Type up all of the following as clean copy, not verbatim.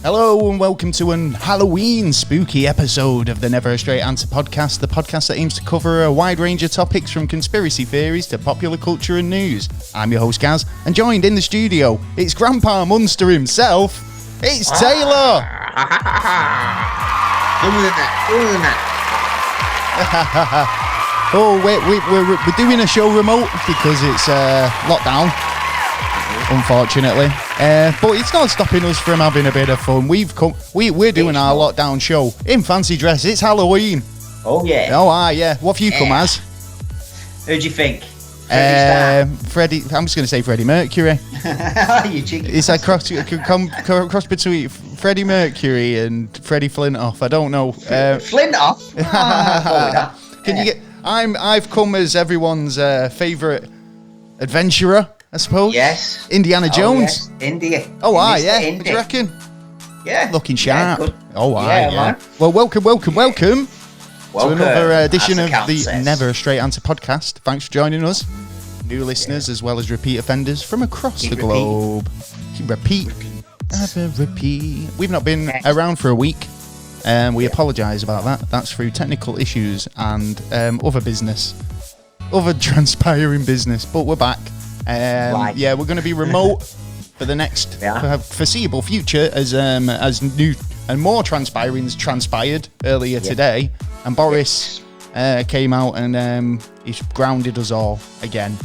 Hello and welcome to an Halloween spooky episode of the Neverstraightanswer podcast, the podcast that aims to cover a wide range of topics from conspiracy theories to popular culture and news. I'm your host Gaz, and joined in the studio, it's Grandpa Munster himself, it's Taylor! Oh, we're doing a show remote because it's lockdown. Unfortunately, but it's not stopping us from having a bit of fun. We're doing our lockdown show in fancy dress. It's Halloween. Oh yeah. Oh yeah. What have you come as? Who do you think? Freddie. I'm just going to say Freddie Mercury. You cheeky. It's a cross between Freddie Mercury and Freddie Flintoff. I don't know. Flintoff. Can you get? I've come as everyone's favourite adventurer, I suppose. Yes. Indiana Jones. Yes. India. Oh, yeah. Indy. What do you reckon? Yeah. Looking sharp. Yeah, yeah. Man. Well, welcome to another edition of the says. Neverstraightanswer podcast. Thanks for joining us. New listeners as well as repeat offenders from across the globe. Repeat. We've not been around for a week. We apologise about that. That's through technical issues and other transpiring business. But we're back. We're going to be remote for the next foreseeable future as new and more transpirings transpired earlier today, and Boris came out and he's grounded us all again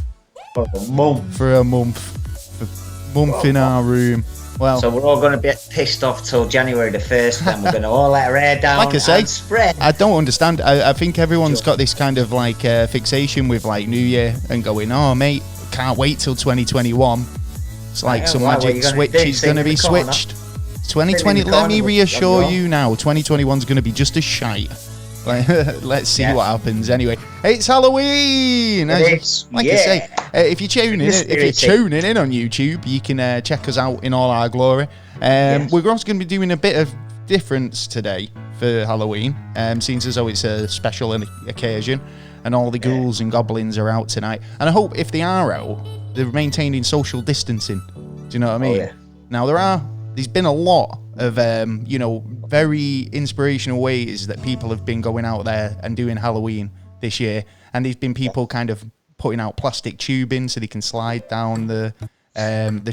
for a month in our room. Well, so we're all going to be pissed off till January the 1st, then we're going to all let our hair down like I say, and spread. I don't understand. I think everyone's got this kind of like fixation with like New Year and going, oh mate, can't wait till 2021. It's like some magic switch is going to be switched. 2020, let me reassure you now, 2021's going to be just as shite. Let's see what happens. Anyway, it's Halloween. I say, if you're tuning in on YouTube, you can check us out in all our glory. We're also going to be doing a bit of difference today for Halloween, seeing as though it's a special occasion. And all the ghouls and goblins are out tonight. And I hope if they are out, they're maintaining social distancing. Do you know what I mean? Now, there's been a lot of, very inspirational ways that people have been going out there and doing Halloween this year. And there's been people kind of putting out plastic tubing so they can slide down the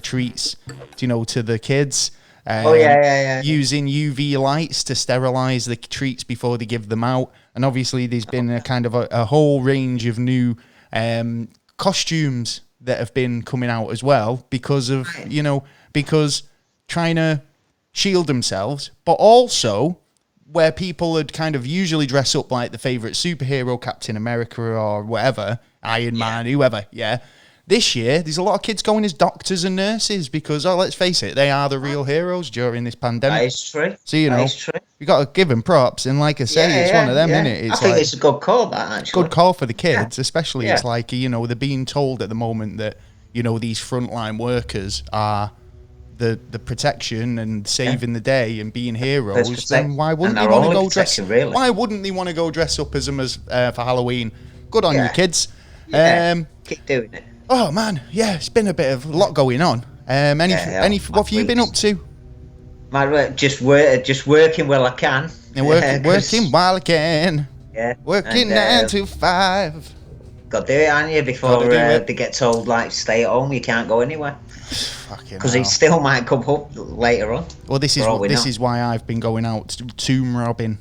treats, to the kids. Using UV lights to sterilize the treats before they give them out. And obviously there's been a kind of a whole range of new costumes that have been coming out as well because of, because trying to shield themselves, but also where people would kind of usually dress up like the favorite superhero, Captain America or whatever, Iron Man, whoever, This year, there's a lot of kids going as doctors and nurses because, let's face it, they are the real heroes during this pandemic. That is true. So, you got to give them props. And like I say, it's one of them, isn't it? I think it's a good call, that, actually. Good call for the kids, especially. It's like, they're being told at the moment that, these frontline workers are the protection and saving the day and being heroes. Then why wouldn't they want to go dress? Really? Why wouldn't they want to go dress up as them for Halloween? Good on you, kids. Keep doing it. Oh man, it's been a lot going on. What have you been up to? My work, just working while I can. Working while I can. Yeah. Working 9 to 5. Got to do it, aren't you? Before they get told like stay at home, you can't go anywhere. Because it still might come up later on. Well, this is why I've been going out tomb robbing.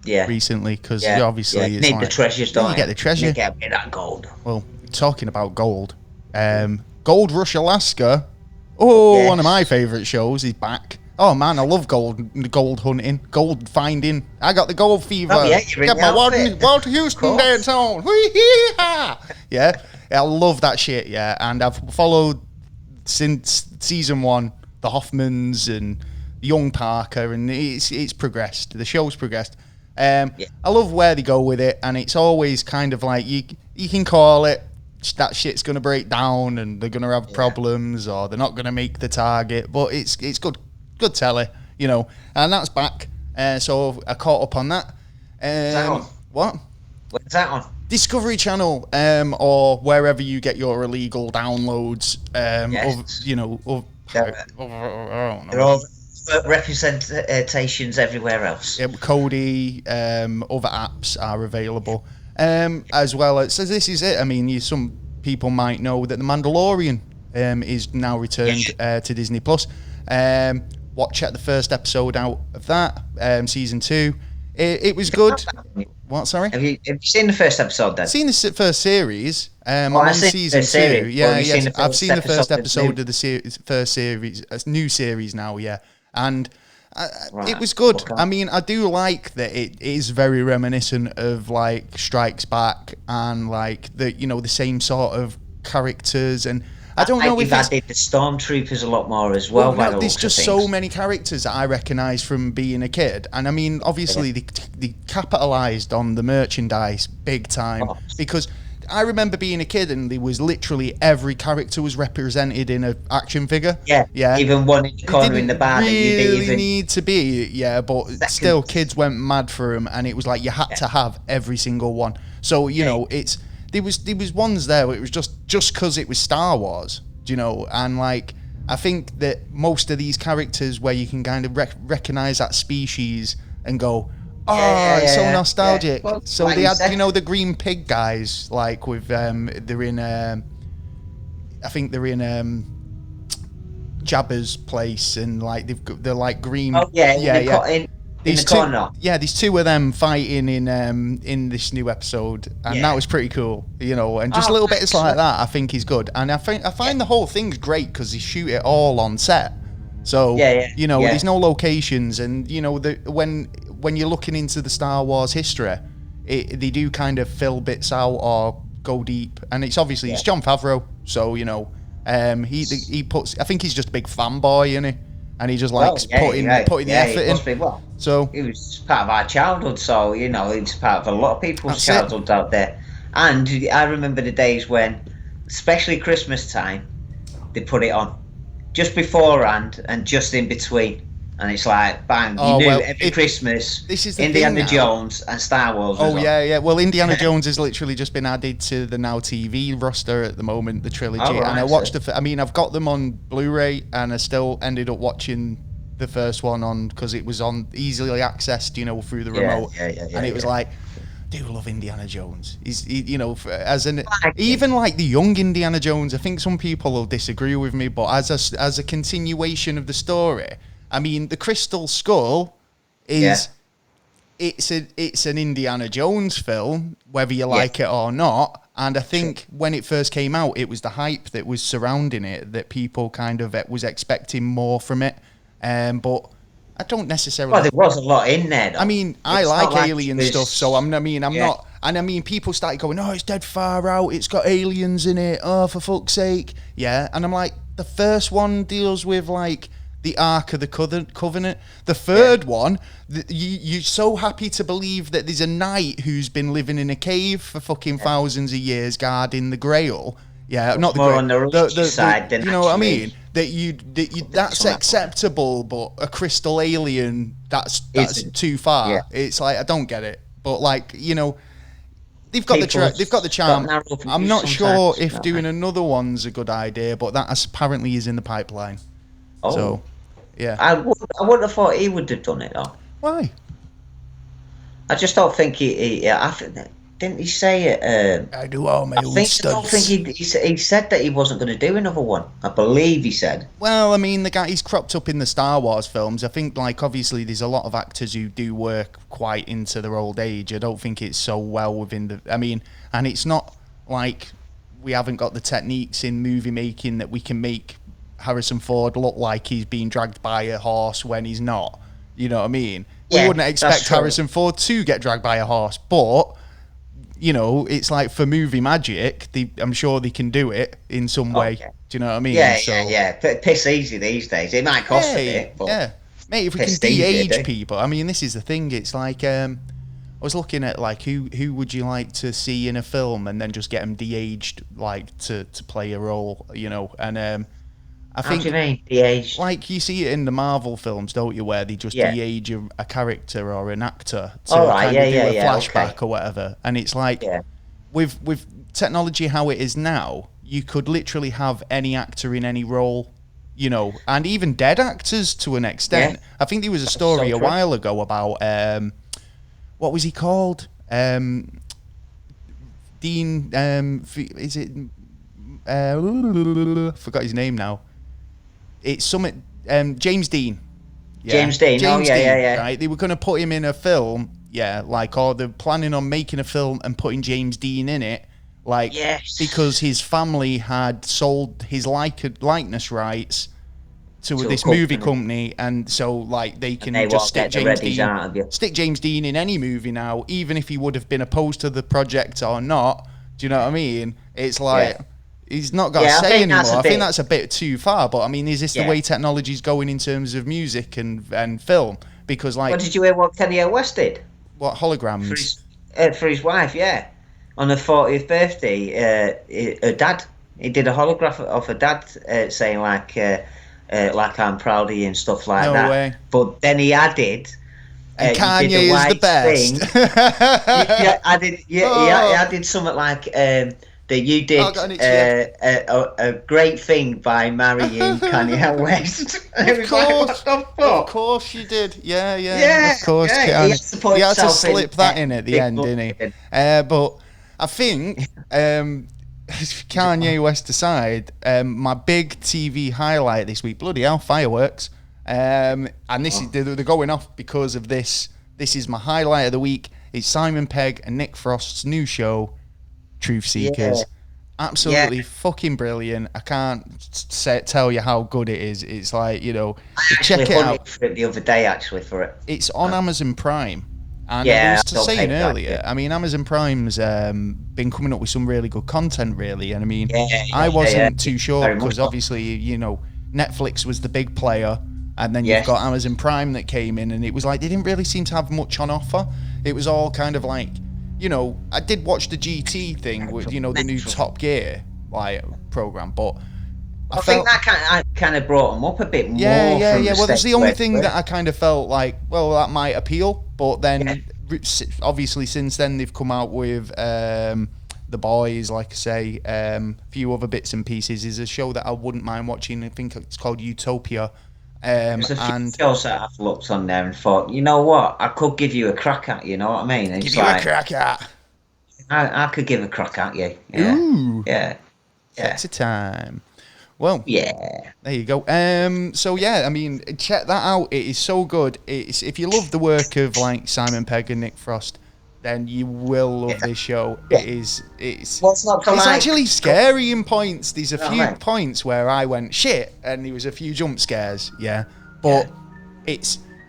Recently, because obviously it's need like, the treasures, don't you? You get the treasure. You get a bit of that gold. Well, talking about gold, Gold Rush Alaska. One of my favourite shows is back. Oh man, I love gold hunting, gold finding. I got the gold fever. Get my Walter Houston dance on. Yeah, I love that shit. Yeah, and I've followed since season 1 the Hoffmans and Young Parker, and it's progressed. The show's progressed. I love where they go with it, and it's always kind of like you can call it that shit's going to break down and they're going to have problems or they're not going to make the target, but it's good telly, and that's back. So I caught up on that. Is that on? What? Where's that on? Discovery Channel, or wherever you get your illegal downloads. Yes. Of, They're all representations everywhere else. Yeah, Cody, other apps are available, as well as. So this is it. I mean, some people might know that The Mandalorian is now returned to Disney Plus. Check the first episode out of that, season 2. It was good. What? Sorry. Have you seen the first episode then? Seen the first series. I'm on season 2. Yeah, I've seen the first episode of the first series, new series now. Yeah, and it was good. Okay. I mean, I do like that it is very reminiscent of like Strikes Back and like the same sort of characters. And I don't know if added the stormtroopers a lot more as well. There's just so many characters that I recognise from being a kid, and I mean, obviously they capitalised on the merchandise big time because I remember being a kid and there was literally every character was represented in an action figure. Yeah. Even one in the corner in the bar. Really that you didn't even need to be. But still, kids went mad for them, and it was like you had to have every single one. So it's. There was ones there where it was just because it was Star Wars, and like I think that most of these characters where you can kind of recognise that species and go, it's so nostalgic. Well, so like they had, the green pig guys, like with they're in, I think they're in Jabba's place, and like they're like green. Oh yeah. These two of them fighting in this new episode, and that was pretty cool, and just little bits like that I think is good. And I find the whole thing's great because they shoot it all on set, so there's no locations, and when you're looking into the Star Wars history, they do kind of fill bits out or go deep, and it's obviously it's Jon Favreau, so he puts. I think he's just a big fanboy, isn't he? And he just likes putting the effort in. So it was part of our childhood. So it's part of a lot of people's childhoods out there. And I remember the days when, especially Christmas time, they put it on just beforehand and just in between. And it's like bang! Every Christmas, this is Indiana Jones and Star Wars. Well, Indiana Jones has literally just been added to the Now TV roster at the moment, the trilogy. And I watched I've got them on Blu-ray, and I still ended up watching the first one on because it was on easily accessed, through the remote. And it was like, I do love Indiana Jones. Even like the young Indiana Jones. I think some people will disagree with me, but as a continuation of the story. I mean, the Crystal Skull is it's an Indiana Jones film, whether you like it or not. And I think when it first came out, it was the hype that was surrounding it that people kind of was expecting more from it. But I don't necessarily. Well, there was a lot in there, though. I mean, I like alien stuff, so I'm not. And I mean, people started going, "Oh, it's dead far out. It's got aliens in it. Oh, for fuck's sake!" Yeah, and I'm like, the first one deals with like the Ark of the Covenant. The third one, you're so happy to believe that there's a knight who's been living in a cave for fucking thousands of years guarding the Grail. Yeah, not the Grail. On the religious side, you know what I mean? That's acceptable, but a crystal alien, that's too far. Yeah. It's like I don't get it, but like they've got the charm. I'm not sure if doing another one's a good idea, but that apparently is in the pipeline. Oh. So, yeah. I wouldn't have thought he would have done it though. Why? I just don't think he didn't he say it? I do all my own stunts. I don't think he said that he wasn't going to do another one. I believe he said. Well, I mean, the guy, he's cropped up in the Star Wars films. I think, like, obviously there's a lot of actors who do work quite into their old age. I don't think it's so well within the... I mean, and it's not like we haven't got the techniques in movie making that we can make Harrison Ford look like he's being dragged by a horse when he's not. You know what I mean? We wouldn't expect Harrison Ford to get dragged by a horse, but... it's like for movie magic, I'm sure they can do it in some way. Do you know what I mean? Yeah. Piss easy these days. It might cost a bit, but... Yeah. Mate, if we can de-age people... I mean, this is the thing. It's like... I was looking at, like, who would you like to see in a film and then just get them de-aged, like, to play a role, And I think... How do you mean, de-aged? Like, you see it in the Marvel films, don't you, where they just de-age a character or an actor to kind of do a flashback or whatever. And it's like, with technology how it is now, you could literally have any actor in any role, and even dead actors to an extent. Yeah. I think there was a story a while ago about what was he called? Dean. Is it? Forgot his name now. It's something. James Dean. Yeah. James Dean. James Dean, yeah. Right, they were going to put him in a film. Yeah, or they're planning on making a film and putting James Dean in it. Because his family had sold his likeness rights to this movie company, and so they can just stick James Dean in any movie now, even if he would have been opposed to the project or not. Do you know what I mean? It's he's not got to say anymore. I think that's a bit too far, but I mean, is this the way technology's going in terms of music and film? Because what did you hear what Kanye West did? What, holograms? For his wife, on her 40th birthday, her dad, he did a holograph of her dad saying I'm proud of you and stuff like that. No way. But then he added, and Kanye is the best. He added something like that you did a great thing by marrying Kanye West. Of course, of course you did. Yeah. Of course, he had to slip that in at the end, didn't he? But I think Kanye West aside, my big TV highlight this week, bloody hell, fireworks. And this is they're going off because of this. This is my highlight of the week. It's Simon Pegg and Nick Frost's new show, Truth Seekers. Absolutely fucking brilliant. I can't tell you how good it is. It's check it out. For it the other day, for it. It's on Amazon Prime. And I was saying earlier, I mean, Amazon Prime's been coming up with some really good content, really. And I mean, I wasn't too sure because obviously, Netflix was the big player. And then you've got Amazon Prime that came in, and it was they didn't really seem to have much on offer. It was all kind of I did watch the GT thing with, the new Top Gear program, but I think that kind of brought them up a bit more. Yeah. Well, that's the only thing that I kind of felt that might appeal. But then, obviously, since then they've come out with The Boys, like I say, a few other bits and pieces. Is a show that I wouldn't mind watching. I think it's called Utopia. There's a few shows that I've looked on there and thought, you know what, I could give you a crack at. You know what I mean? Give you a crack at. I could give a crack at you. Yeah. Ooh. Yeah. Takes a time. Well, there you go. So I mean, check that out. It is so good. It's if you love the work of Simon Pegg and Nick Frost, then you will love this show. It's actually scary in points. There's a few points where I went shit, and there was a few jump scares. But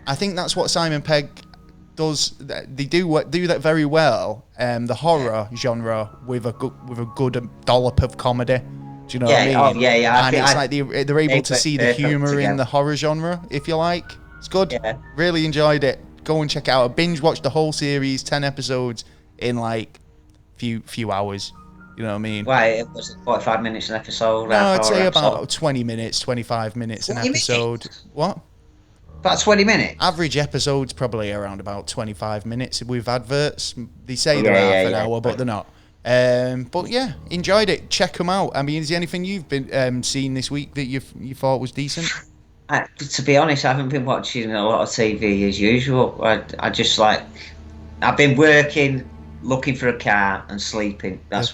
I think that's what Simon Pegg does. They do that very well. The horror genre with a good dollop of comedy. Do you know what I mean? And it's they're able to see the humour in the horror genre, if you like. It's good. Really enjoyed it. Go and check it out. I binge watched the whole series, 10 episodes in few hours. You know what I mean? Why, it was 45 minutes an episode? No, I'd say about 20 minutes, 25 minutes an episode. What? About 20 minutes? Average episode's probably around about 25 minutes with adverts. They say they're half an hour, but they're not. But yeah, enjoyed it. Check them out. I mean, is there anything you've been seen this week that you thought was decent? To be honest, I haven't been watching a lot of TV as usual. I just I've been working, looking for a car, and sleeping. That's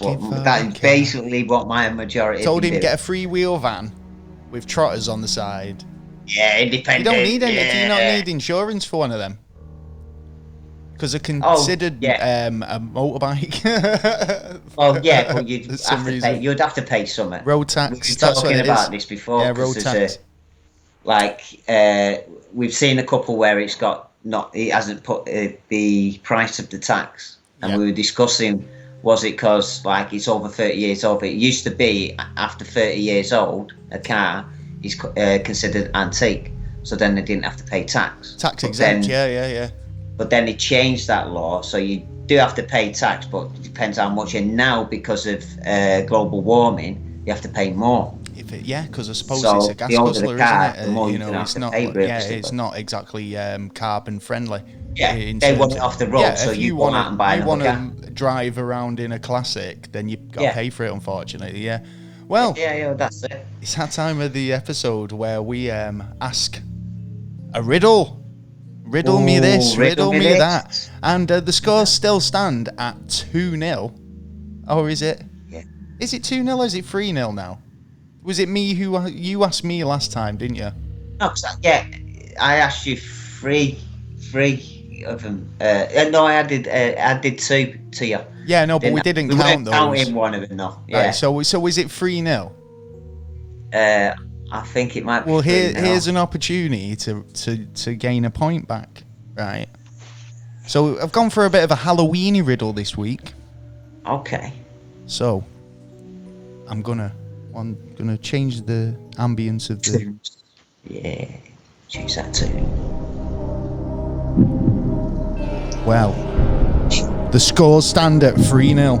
basically what my majority. Told him get a freewheel van with trotters on the side. Yeah, independent. You don't need any. Do you not need insurance for one of them? Because they're considered a motorbike. But you'd have to pay something. Road tax. We've been talking about this before. Yeah, road tax. We've seen a couple where it hasn't put the price of the tax, and we were discussing, was it because it's over 30 years old? It used to be after 30 years old, a car is considered antique, so then they didn't have to pay tax. Tax exempt, yeah. But then they changed that law, so you do have to pay tax, but it depends how much. And now, because of global warming, you have to pay more. Because I suppose it's a gas guzzler, isn't it? It's not. It's not exactly carbon friendly. Yeah, they want it off the road, so you go out and buy another car. Drive around in a classic, then you've got to pay for it, unfortunately. Yeah. Well, yeah, that's it. It's that time of the episode where we ask a riddle. Riddle me this, riddle me that. And the scores still stand at 2-0. Or is it? Yeah. Is it 2-0 or is it 3-0 now? Was it me you asked me last time, didn't you? No, I asked you three of them. No, I did two to you. Yeah, no, but we didn't count those. Counting one of them, though. Yeah. Right, so is it 3-0? I think it might be. Well, here's an opportunity to gain a point back, right? So I've gone for a bit of a Halloweeny riddle this week. Okay. So I'm gonna change the ambience of the. Yeah, choose that too. Well, the scores stand at 3-0.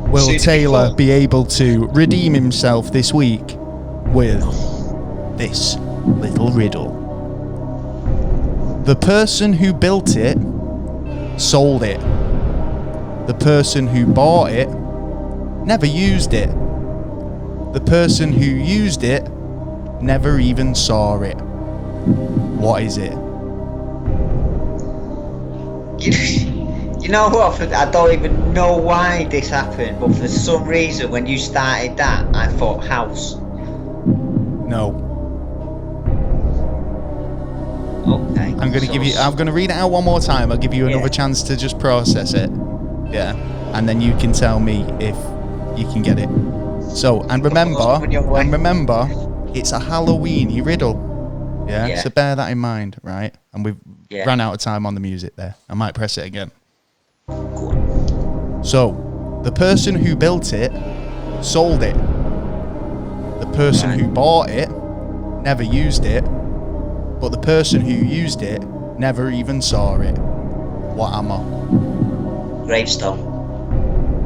Will Taylor be able to redeem himself this week with this little riddle? The person who built it sold it. The person who bought it never used it. The person who used it never even saw it. What is it? You know what? I don't even know why this happened, but for some reason, when you started that, I thought house. No. Okay. I'm gonna read it out one more time. I'll give you another chance to just process it. Yeah. And then you can tell me if you can get it. So, and remember, it's a Halloweeny riddle. Yeah. So bear that in mind, right? And we've ran out of time on the music there. I might press it again. So, the person who built it sold it. The person who bought it never used it. But the person who used it never even saw it. What am I? Gravestone.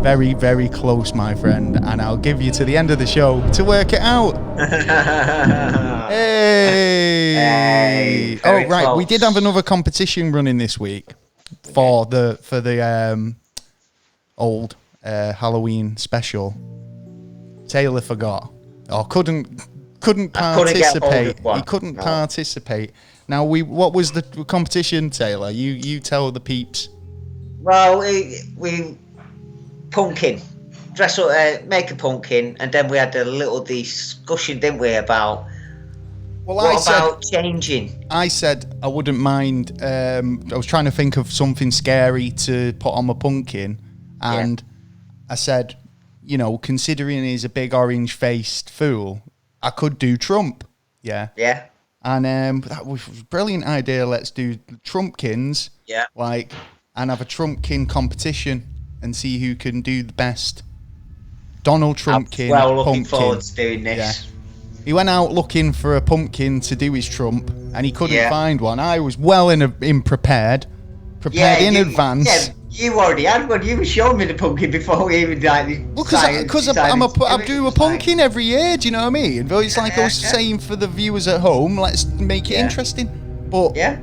Very, very close, my friend. And I'll give you to the end of the show to work it out. Hey! Oh, right. Close. We did have another competition running this week for the old Halloween special. Taylor forgot or couldn't participate. He couldn't participate. Now what was the competition, Taylor? You tell the peeps. Well, we pumpkin, dress up, make a pumpkin, and then we had a little discussion, didn't we, about changing? I said I wouldn't mind. I was trying to think of something scary to put on my pumpkin, and I said, considering he's a big orange-faced fool, I could do Trump. Yeah. Yeah. And that was a brilliant idea. Let's do Trumpkins. Yeah. And have a Trumpkin competition and see who can do the best. Donald Trumpkin. I'm looking forward to doing this. Yeah. He went out looking for a pumpkin to do his Trump, and he couldn't find one. I was well prepared in advance. Yeah. You already had one. You were showing me the pumpkin before we even because I do a pumpkin every year. Do you know what I mean? But it's like I was saying for the viewers at home. Let's make it interesting. But I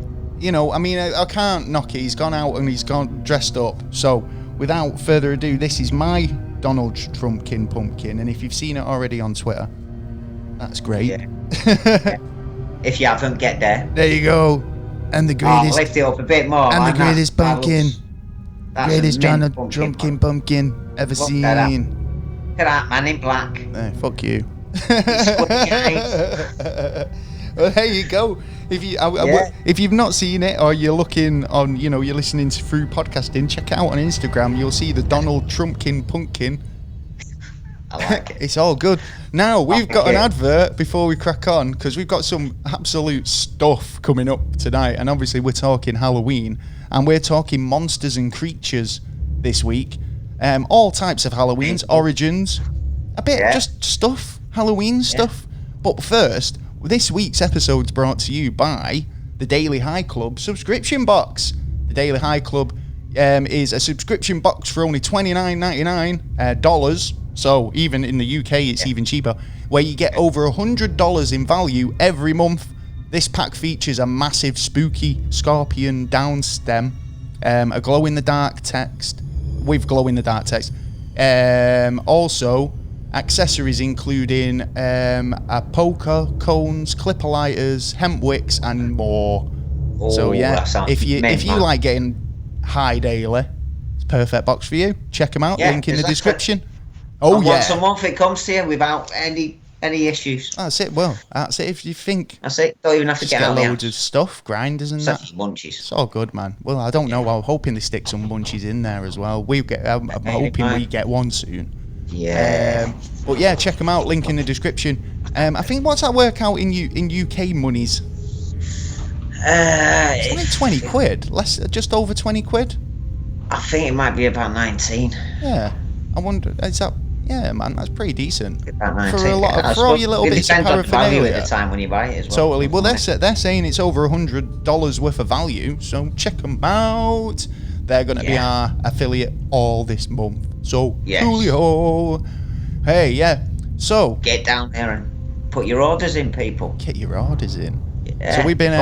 can't knock it. He's gone out and he's gone dressed up. So without further ado, this is my Donald Trumpkin pumpkin. And if you've seen it already on Twitter, that's great. Yeah. If you haven't, get there. There you go. And the greatest. Lift it up a bit more. And the greatest pumpkin. Greatest Donald Trumpkin pumpkin ever seen. Look at that man in black. Fuck you. Well, there you go. If you've not seen it, or you're looking on, you're listening through podcasting, check it out on Instagram. You'll see the Donald Trumpkin pumpkin. I like it. It's all good. Now we've got an advert before we crack on, because we've got some absolute stuff coming up tonight, and obviously we're talking Halloween. And we're talking monsters and creatures this week. All types of Halloweens, origins, a bit just stuff, Halloween stuff. But first, this week's episode's brought to you by the Daily High Club subscription box. The Daily High Club is a subscription box for only $29.99. So even in the UK, it's even cheaper, where you get over $100 in value every month. This pack features a massive spooky scorpion down stem, a glow-in-the-dark text, with glow-in-the-dark text. Also, Accessories including a poker, cones, clipper lighters, hemp wicks, and more. Oh, so yeah, if you man. like getting high daily, it's a perfect box for you. Check them out. Link in the description. And once a month it comes to you without any issues. That's it. Well, that's it. If you think that's it, don't even have to get out loads of stuff, grinders and that. Munchies. It's all good, man. Well, I don't know. I'm hoping they stick some munchies in there as well. I'm hoping we get one soon. Yeah. But yeah, check them out. Link in the description. I think what's that work out in UK monies? It's like 20 quid. Just over 20 quid. I think it might be about 19. Yeah. I wonder. Is that? Yeah, man, that's pretty decent. About 19. For all your little bits of paraphernalia at the time when you buy it as well. Totally. Well, they're saying it's over $100 worth of value, so check them out. They're going to be our affiliate all this month. So, Julio. Hey, yeah. So get down there and put your orders in, people. Get your orders in. Yeah, so we've been.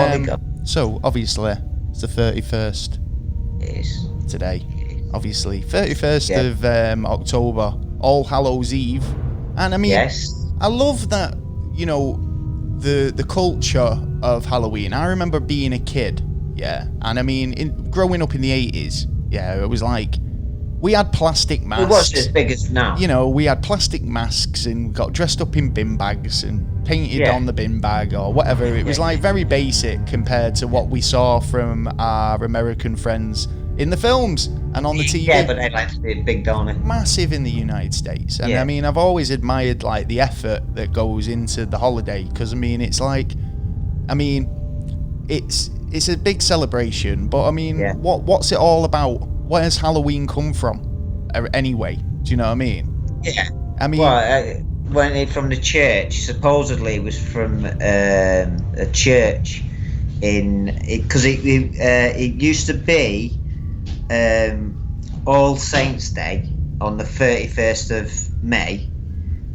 So obviously it's the 31st. It is today. Obviously, 31st of October, All Hallows Eve, and I mean, I love that. You know, the culture of Halloween. I remember being a kid, and I mean, growing up in the 80s, it was like we had plastic masks. It wasn't as big as now. You know, we had plastic masks and got dressed up in bin bags and painted on the bin bag or whatever. It was like very basic compared to what we saw from our American friends in the films and on the TV. Yeah, but they like to be big, don't they? Massive in the United States. And I mean, I've always admired like the effort that goes into the holiday, because I mean, it's like, I mean, it's a big celebration, but I mean, what's it all about? Where's Halloween come from anyway? Do you know what I mean? Yeah. I mean, when from the church, supposedly it was from a church because it used to be All Saints Day on the 31st of May,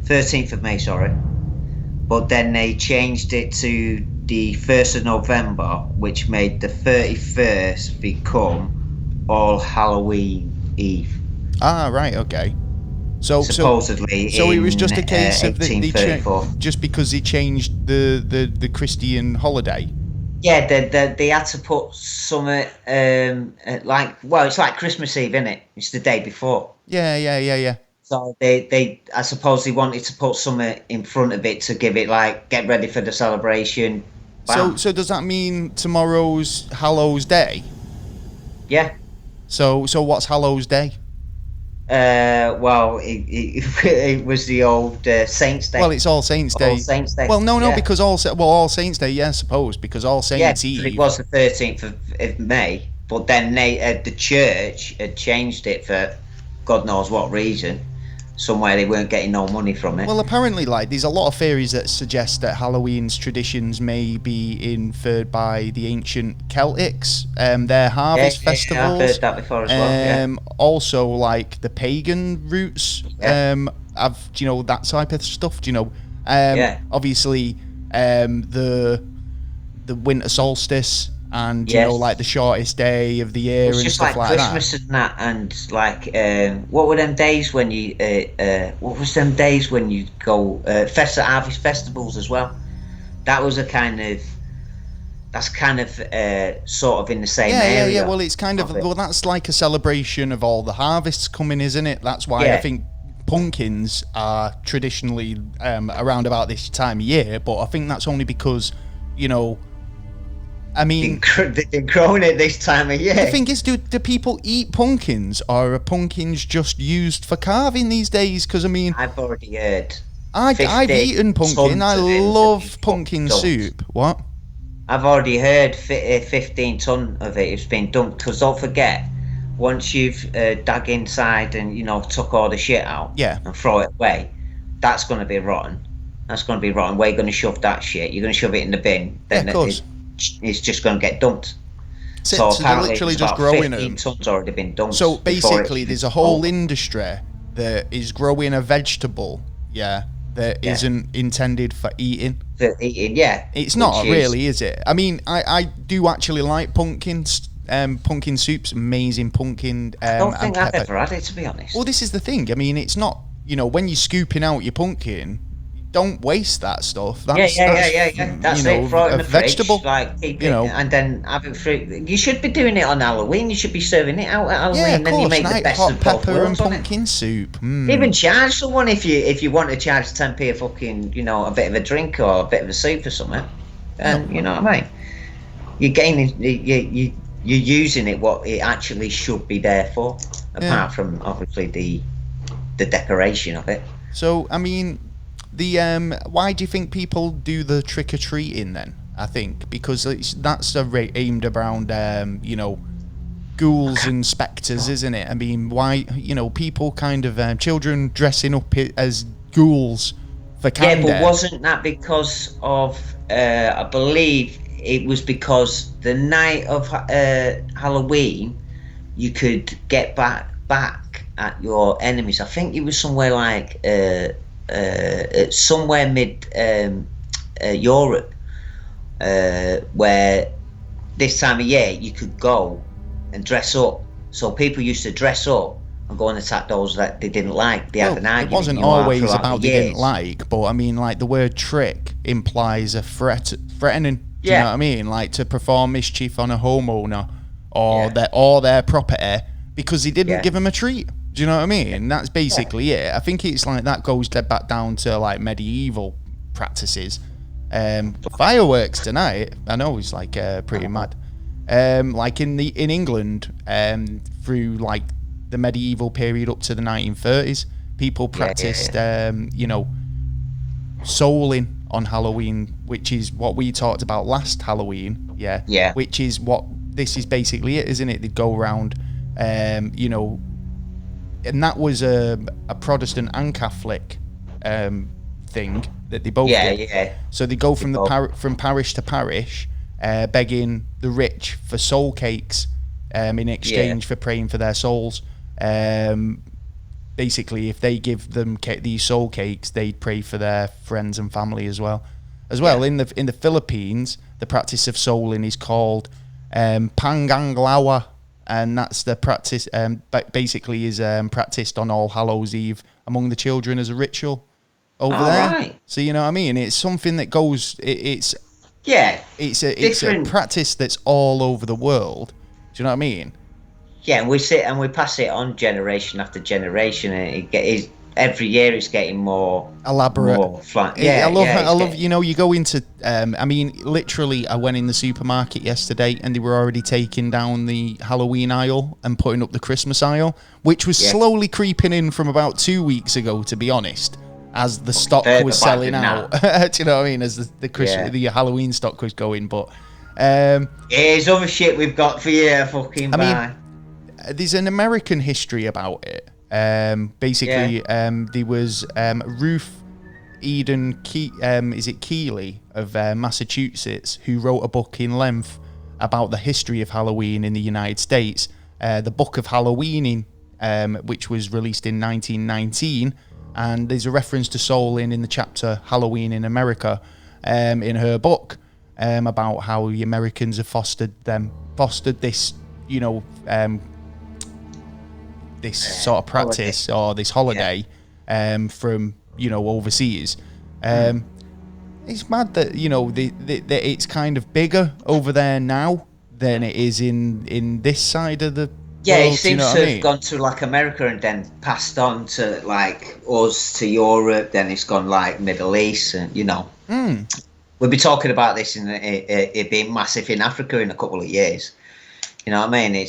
13th of May, sorry. But then they changed it to the 1st of November, which made the 31st become All Halloween Eve. Ah, right, okay. So supposedly, so it was just a case of just because he changed the Christian holiday. Yeah, they had to put some it's like Christmas Eve, isn't it? It's the day before. Yeah. So they I suppose they wanted to put something in front of it to give it like get ready for the celebration. Bam. So does that mean tomorrow's Hallows Day? Yeah. So what's Hallows Day? Well, it was the old Saints Day. Well, it's All Saints Day. All Saints Day. Well, no, because All Saints Day, I suppose, because All Saints Eve. It was the 13th of May, but then the church had changed it for God knows what reason. Somewhere they weren't getting no money from it. Well, apparently, like, there's a lot of theories that suggest that Halloween's traditions may be inferred by the ancient Celtics, their harvest festivals. Yeah, I've heard that before as well. Also, like the pagan roots. You know, that type of stuff. Do you know? Obviously, the winter solstice. And you know, like the shortest day of the year and stuff like that. It's just like Christmas and that, and like what were them days when you go harvest festivals as well? That was that's kind of sort of in the same area. Yeah. Well, it's kind of that's like a celebration of all the harvests coming, isn't it? That's why I think pumpkins are traditionally around about this time of year. But I think that's only because, you know, I mean, they've been growing it this time of year. The thing is, do people eat pumpkins, or are pumpkins just used for carving these days? Because I mean, I've already heard. I've eaten pumpkin. I love pumpkin soup. What? I've already heard 15 ton of it has been dumped. Because don't forget, once you've dug inside and took all the shit out, and throw it away, that's going to be rotten. That's going to be rotten. Where are you going to shove that shit? You're going to shove it in the bin. Then of course. It's just going to get dumped. So apparently literally just growing 15 tons already been dumped. So basically, there's a whole industry that is growing a vegetable, that isn't intended for eating. For eating, It's not really, is it? I mean, I do actually like pumpkins. Pumpkin soup's amazing. Pumpkin. I don't think I've ever had it, to be honest. Well, this is the thing. I mean, it's not when you're scooping out your pumpkin, don't waste that stuff. That's That's it. Throw it in the vegetable. Fridge, like keep it, and then have it fruit. You should be doing it on Halloween. You should be serving it out at Halloween. Yeah, of then you course. make the best hot of both pepper worlds and on pumpkin it. soup. Even charge someone if you want to charge 10p a fucking a bit of a drink or a bit of a soup or something. And you know what I mean. You're gaining. You're using it what it actually should be there for, apart from obviously the decoration of it. So I mean. Why do you think people do the trick or treating then? I think because that's aimed around ghouls and spectres, isn't it? I mean, why people kind of children dressing up as ghouls for candy. Yeah, but wasn't that because of I believe it was because the night of Halloween you could get back at your enemies. I think it was somewhere like somewhere mid Europe, where this time of year you could go and dress up. So people used to dress up and go and attack those that they didn't like. They had an argument. It wasn't always about they didn't like, but I mean, like the word trick implies a threatening. Do you know what I mean? Like to perform mischief on a homeowner or their property because he didn't give them a treat. Do you know what I mean? And that's basically it. I think it's like that goes back down to like medieval practices. Fireworks tonight, I know it's like pretty mad. Like in England, through like the medieval period up to the 1930s, people practiced, souling on Halloween, which is what we talked about last Halloween. Yeah. Which is what this is basically it, isn't it? They'd go around, and that was a Protestant and Catholic thing that they both did. Yeah. So they go from from parish to parish, begging the rich for soul cakes in exchange for praying for their souls. Basically, if they give them these soul cakes, they'd pray for their friends and family as well. In the Philippines, the practice of souling is called Panganglawa. And that's the practice, basically is practiced on All Hallows Eve among the children as a ritual over there. Right. So you know what I mean? It's something that goes. It's a practice that's all over the world. Do you know what I mean? Yeah, and we sit and we pass it on generation after generation, and every year it's getting more elaborate. More fun. I love. You go into. I mean, literally, I went in the supermarket yesterday, and they were already taking down the Halloween aisle and putting up the Christmas aisle, which was slowly creeping in from about 2 weeks ago, to be honest, as the stock was selling out. Do you know what I mean? As the Halloween stock was going, but here's other shit we've got for you, fucking. Mean, there's an American history about it. There was Ruth Eden Keeley of Massachusetts who wrote a book in length about the history of Halloween in the United States. The Book of Halloweening, which was released in 1919, and there's a reference to souling in the chapter Halloween in America in her book about how the Americans have fostered this, this sort of practice or this holiday from overseas. It's mad that that it's kind of bigger over there now than it is in this side of the world. It seems to have gone to like America and then passed on to like us to Europe. Then it's gone like Middle East, and we'll be talking about this in it being massive in Africa in a couple of years. You know what I mean?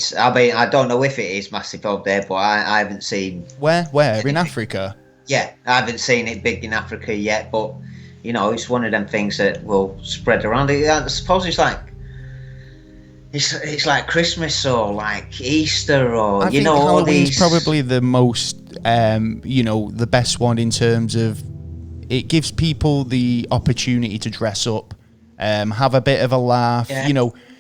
I don't know if it is massive over there, but I haven't seen... Where? In Africa? Yeah, I haven't seen it big in Africa yet, but, it's one of them things that will spread around. I suppose it's like... It's like Christmas or like Easter or, I think Halloween's probably the most, the best one in terms of... It gives people the opportunity to dress up, have a bit of a laugh,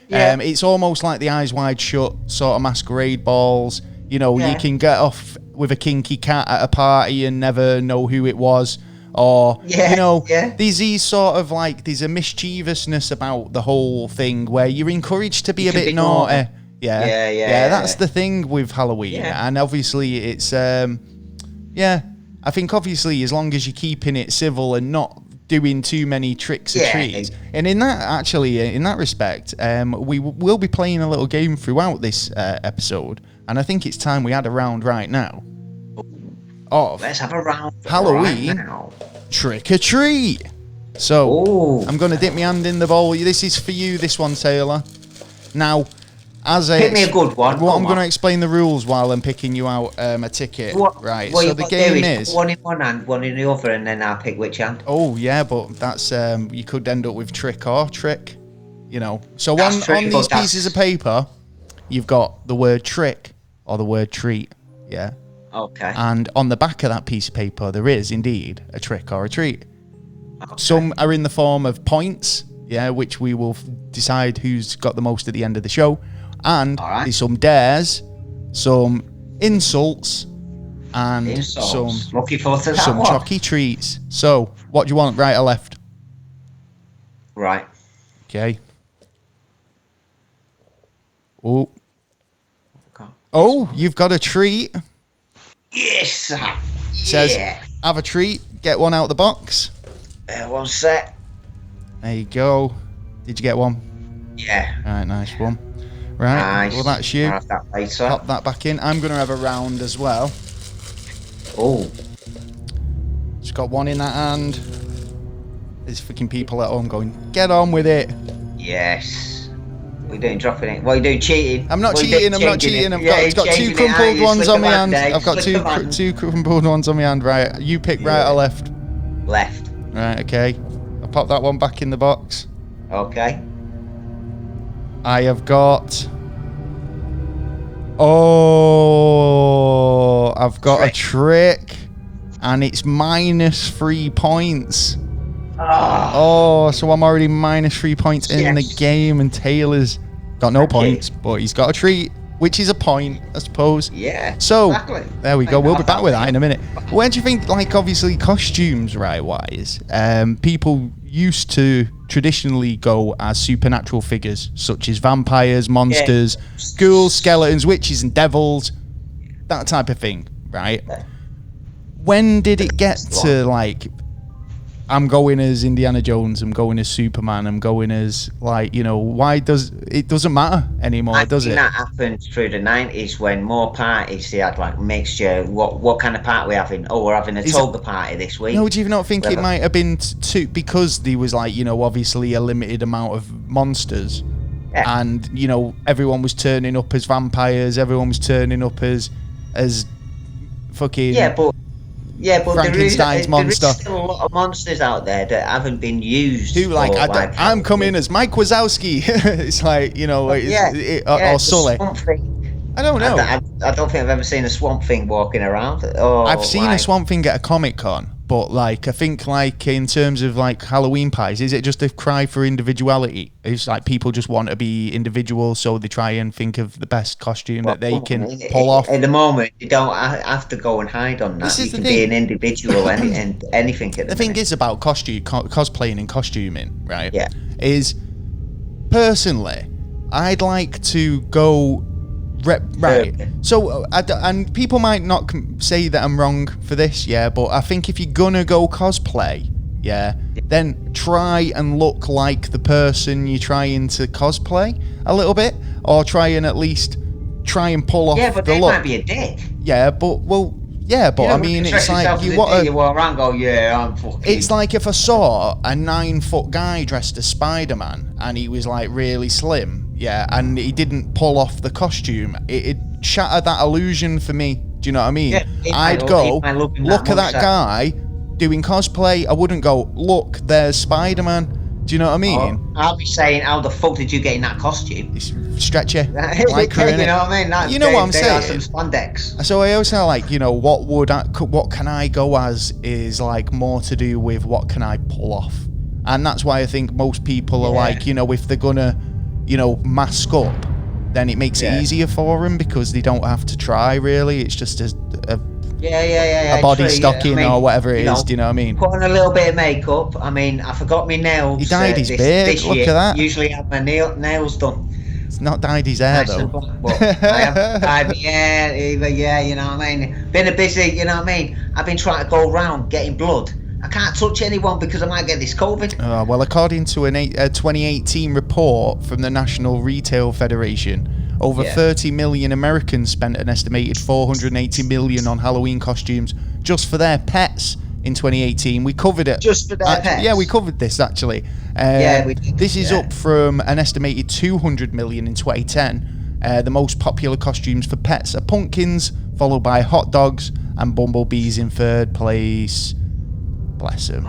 it's almost like the Eyes Wide Shut sort of masquerade balls. You can get off with a kinky cat at a party and never know who it was. Or, there's these sort of like, there's a mischievousness about the whole thing where you're encouraged to be a bit naughty. That's the thing with Halloween. And obviously it's, I think obviously as long as you're keeping it civil and not doing too many tricks or treats. And in that respect, we will be playing a little game throughout this episode, and I think it's time we had a round right now. Let's have a round. Halloween right now. Trick or treat. So I'm going to dip my hand in the bowl. This is for you, this one, Taylor. Now, pick me a good one. I'm going to explain the rules while I'm picking you out a ticket. Right. What so the game is one in one hand, one in the other, and then I'll pick which hand. Oh yeah, but that's you could end up with trick or trick. You know. So on these pieces of paper, you've got the word trick or the word treat. Yeah. Okay. And on the back of that piece of paper, there is indeed a trick or a treat. Okay. Some are in the form of points, which we will decide who's got the most at the end of the show. And there's some dares, some insults, and some chalky treats. So, what do you want, right or left? Right. Okay. Oh, you've got a treat. Yes. Says, have a treat, get one out of the box. One set. There you go. Did you get one? Yeah. All right, nice one. Right, well that's you. I'll have that later. Pop that back in. I'm going to have a round as well. Oh. Just got one in that hand. There's freaking people at home going, get on with it. Yes. What are you doing, dropping it? What are you doing, cheating? I'm not cheating, I've got two crumpled ones on my hand. I've got two crumpled ones on my hand, right. You pick right or left? Left. Right, okay. I'll pop that one back in the box. Okay. I have got... Oh, I've got a trick. And it's -3 points. Oh, so I'm already -3 points in the game, and Taylor's got no points, but he's got a treat, which is a point, I suppose. Yeah. So, exactly. There we go. We'll be back with that in a minute. Where do you think, like, obviously, costumes, right, wise, people used to traditionally go as supernatural figures, such as vampires, monsters, ghouls, skeletons, witches, and devils, that type of thing, right? When did it get to, like, I'm going as Indiana Jones, I'm going as Superman, I'm going as, like, you know, why does it doesn't matter anymore, does it? That happened through the 90s when more parties, they had like mixture. What kind of party we're having? Oh, we're having a toga party this week. No, do you not think it might have been because there was, like, you know, obviously a limited amount of monsters, and, you know, everyone was turning up as vampires, everyone was turning up as fucking Frankenstein's monster. There is still a lot of monsters out there that haven't been used. Who, like, I'm coming as Mike Wazowski. It's like, you know, or Sully. I don't know. I don't think I've ever seen a Swamp Thing walking around. I've seen a Swamp Thing at a Comic-Con, but, like, I think, like, in terms of, like, Halloween pies, is it just a cry for individuality? It's like people just want to be individual, so they try and think of the best costume that they can pull off. At the moment, you don't have to go and hide on that. You can be an individual and anything. The thing is about cosplaying and costuming, right? Yeah. Is, personally, I'd like to go... Right. So, and people might not say that I'm wrong for this, but I think if you're gonna go cosplay, then try and look like the person you're trying to cosplay a little bit, or try and at least try and pull off the look. Yeah, but they might be a dick. Yeah, but I mean, it's like you want to. I'm fucking. It's like if I saw a 9-foot guy dressed as Spider-Man and he was like really slim, and he didn't pull off the costume, it shattered that illusion for me. Do you know what I mean? Yeah, I'd go look at that guy doing cosplay. I wouldn't go look, there's Spider-Man. Do you know what I mean? I'll be saying, how the fuck did you get in that costume? It's stretchy. Like you know what I mean? You know what I'm saying? Some spandex. So I always say, like, you know, what can I go as is like more to do with what can I pull off. And that's why I think most people are like, you know, if they're gonna, you know, mask up, then it makes it easier for them because they don't have to try really. It's just a body stocking or whatever it is. Do you know what I mean? Put on a little bit of makeup. I mean, I forgot my nails. He dyed his beard. Look at that. Usually have my nails done. It's not dyed his hair, nice though. But I haven't dyed my hair either, yeah, you know what I mean? Been a busy, you know what I mean? I've been trying to go around getting blood. I can't touch anyone because I might get this COVID. Well, according to a 2018 report from the National Retail Federation, over 30 million Americans spent an estimated 480 million on Halloween costumes just for their pets in 2018. We covered it. Just for their pets? Yeah, we covered this, actually. We did. This is up from an estimated 200 million in 2010. The most popular costumes for pets are pumpkins, followed by hot dogs and bumblebees in third place. Bless them.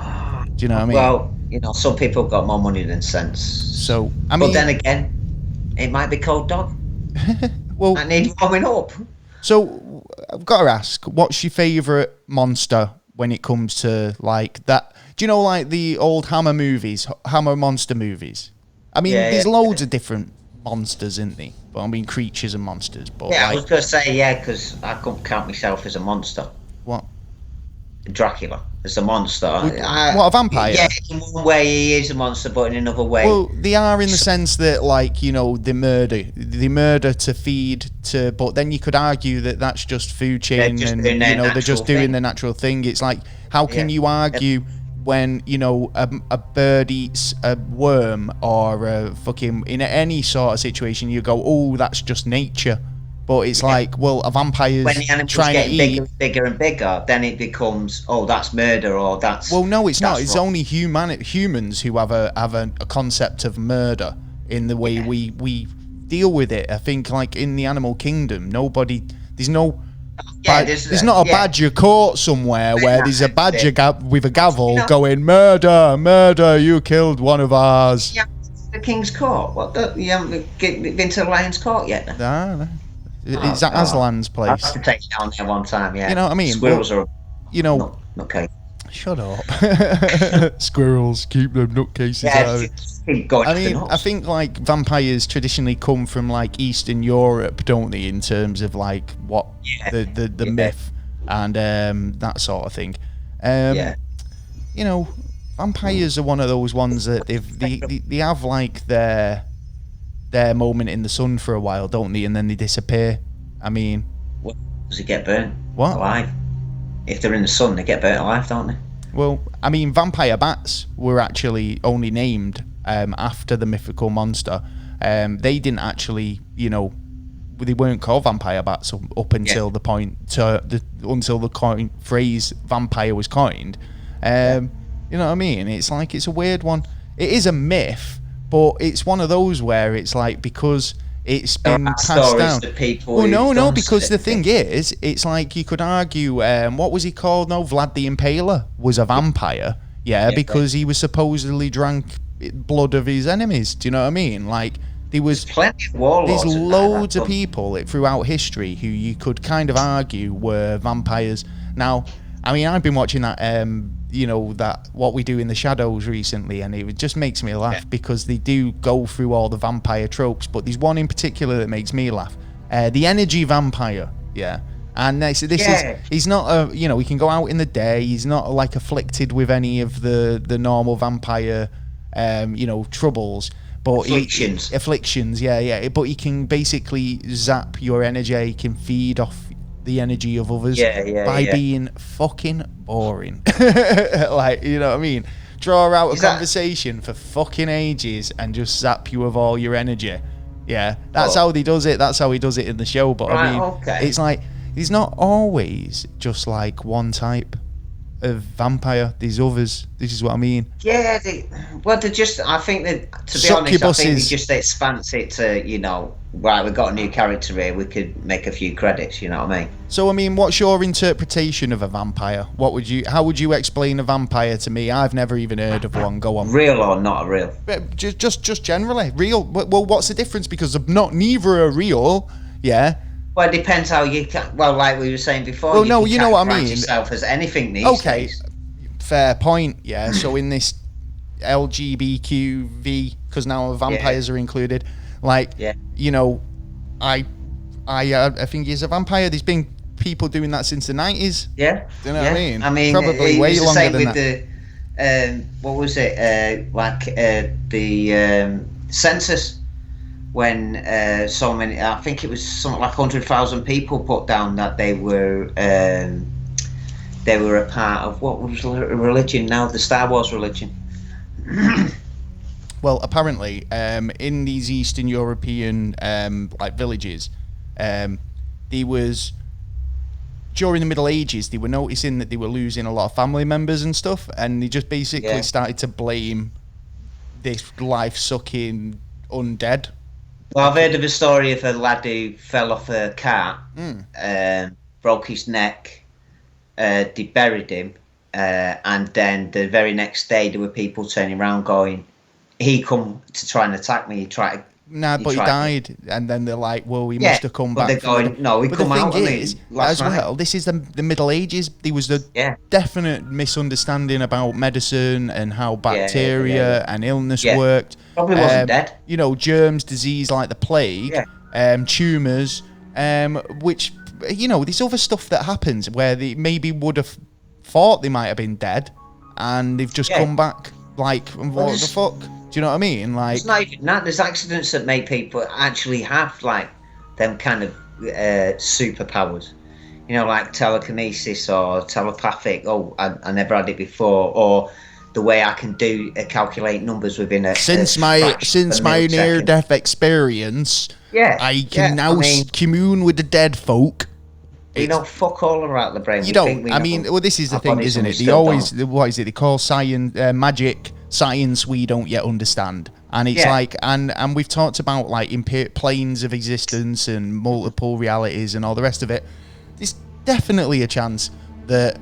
Do you know what I mean? Well, you know, some people have got more money than sense. So, I mean... But then again, it might be cold dog. Well... I need warming up. So, I've got to ask, what's your favourite monster when it comes to, like, that... Do you know, like, the old Hammer movies? Hammer monster movies? I mean, there's loads of different monsters, isn't there? But I mean, creatures and monsters. But yeah, like, I was going to say, because I couldn't count myself as a monster. What? Dracula is a monster. What, a vampire? Yeah, in one way he is a monster, but in another way... Well, they are in the sense that, like, you know, they murder to feed to... But then you could argue that that's just food chain and, you know, they're just doing the natural thing. It's like, how can you argue when, you know, a bird eats a worm or a fucking... In any sort of situation, you go, oh, that's just nature. But it's like, well, a vampire's when the animal's trying to eat... bigger and bigger, then it becomes, oh, that's murder, or that's... Well, no, it's not. It's wrong. only humans who have a concept of murder in the way we deal with it. I think, like, in the animal kingdom, there's no... there's not a badger caught somewhere where there's a badger with a gavel going, murder, you killed one of ours. Yeah, the King's Court. You haven't been to the Lion's Court yet? No. It's at Aslan's place. I have to take you down there one time, yeah. You know what I mean? Squirrels are... You know... Okay. Shut up. Squirrels, keep them nutcases out. I mean, I think, like, vampires traditionally come from, like, Eastern Europe, don't they, in terms of, like, what the myth and that sort of thing. You know, vampires are one of those ones that they have, like, their moment in the sun for a while, don't they? And then they disappear. I mean... Well, does it get burnt? What? Alive. If they're in the sun, they get burnt alive, don't they? Well, I mean, vampire bats were actually only named after the mythical monster. They didn't actually, you know... They weren't called vampire bats up until the point... until the phrase vampire was coined. You know what I mean? It's like, it's a weird one. It is a myth... But it's one of those where it's like, because it's been passed down. Well, no, because the thing is, it's like you could argue, what was he called? No, Vlad the Impaler was a vampire, because he was supposedly drank blood of his enemies. Do you know what I mean? Like, there's loads of people throughout history who you could kind of argue were vampires. Now, I mean, I've been watching that, you know, that What We Do in the Shadows recently, and it just makes me laugh because they do go through all the vampire tropes, but there's one in particular that makes me laugh. The energy vampire, and he's not a, you know, he can go out in the day, he's not like afflicted with any of the normal vampire, you know, troubles. But afflictions, but he can basically zap your energy, he can feed off the energy of others by being fucking boring. Like, you know what I mean? Draw out a conversation for fucking ages and just zap you of all your energy. Yeah, that's how he does it. That's how he does it in the show. But I mean, it's like, he's not always just like one type of vampire. There's others. This is what I mean. Yeah, they're just, I think that, to be honest, I think they just expands it to, you know, right, we've got a new character here, we could make a few credits, you know what I mean? So, I mean, what's your interpretation of a vampire? How would you explain a vampire to me? I've never even heard of one. Go on. Real or not real? Just generally. Real. Well, what's the difference? Because neither are real, Well, it depends how you can... Well, like we were saying before... Well, no, you know what I mean. Yourself as anything these days. Fair point, So in this LGBTQV, because now vampires are included... Like, you know, I think he's a vampire. There's been people doing that since the 90s. Yeah. Do you know what I mean? I mean, probably way longer than that. What was it? The census. when so many, I think it was something like 100,000 people put down that they were a part of what was a religion now, the Star Wars religion. Well, apparently, in these Eastern European like villages, there was during the Middle Ages they were noticing that they were losing a lot of family members and stuff, and they just basically started to blame this life-sucking undead. Well, I've heard of a story of a lad who fell off a cart, broke his neck, they buried him, and then the very next day there were people turning around going, he come to try and attack me, he died, and then they're like, well, he must have come back. They're going, no, he come out. As well, this is the Middle Ages. There was a definite misunderstanding about medicine and how bacteria and illness worked. Probably wasn't dead. You know, germs, disease like the plague, tumours, which, you know, there's other stuff that happens where they maybe would have thought they might have been dead, and they've just come back. Like, what the fuck? Do you know what I mean? Like, it's not even that. There's accidents that make people actually have like them kind of superpowers. You know, like telekinesis or telepathic. Oh, I never had it before. Or the way I can calculate numbers within a since my near-death experience. I can now commune with the dead folk. You don't fuck all about the brain. You don't. I mean, well, this is the thing, isn't it? They always, what is it? They call science, magic, science we don't yet understand. And it's like, and we've talked about like planes of existence and multiple realities and all the rest of it. There's definitely a chance that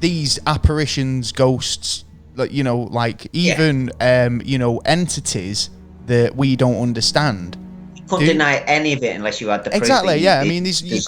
these apparitions, ghosts, you know, like even, you know, entities that we don't understand. Couldn't deny any of it unless you had the proof. Exactly, I mean, you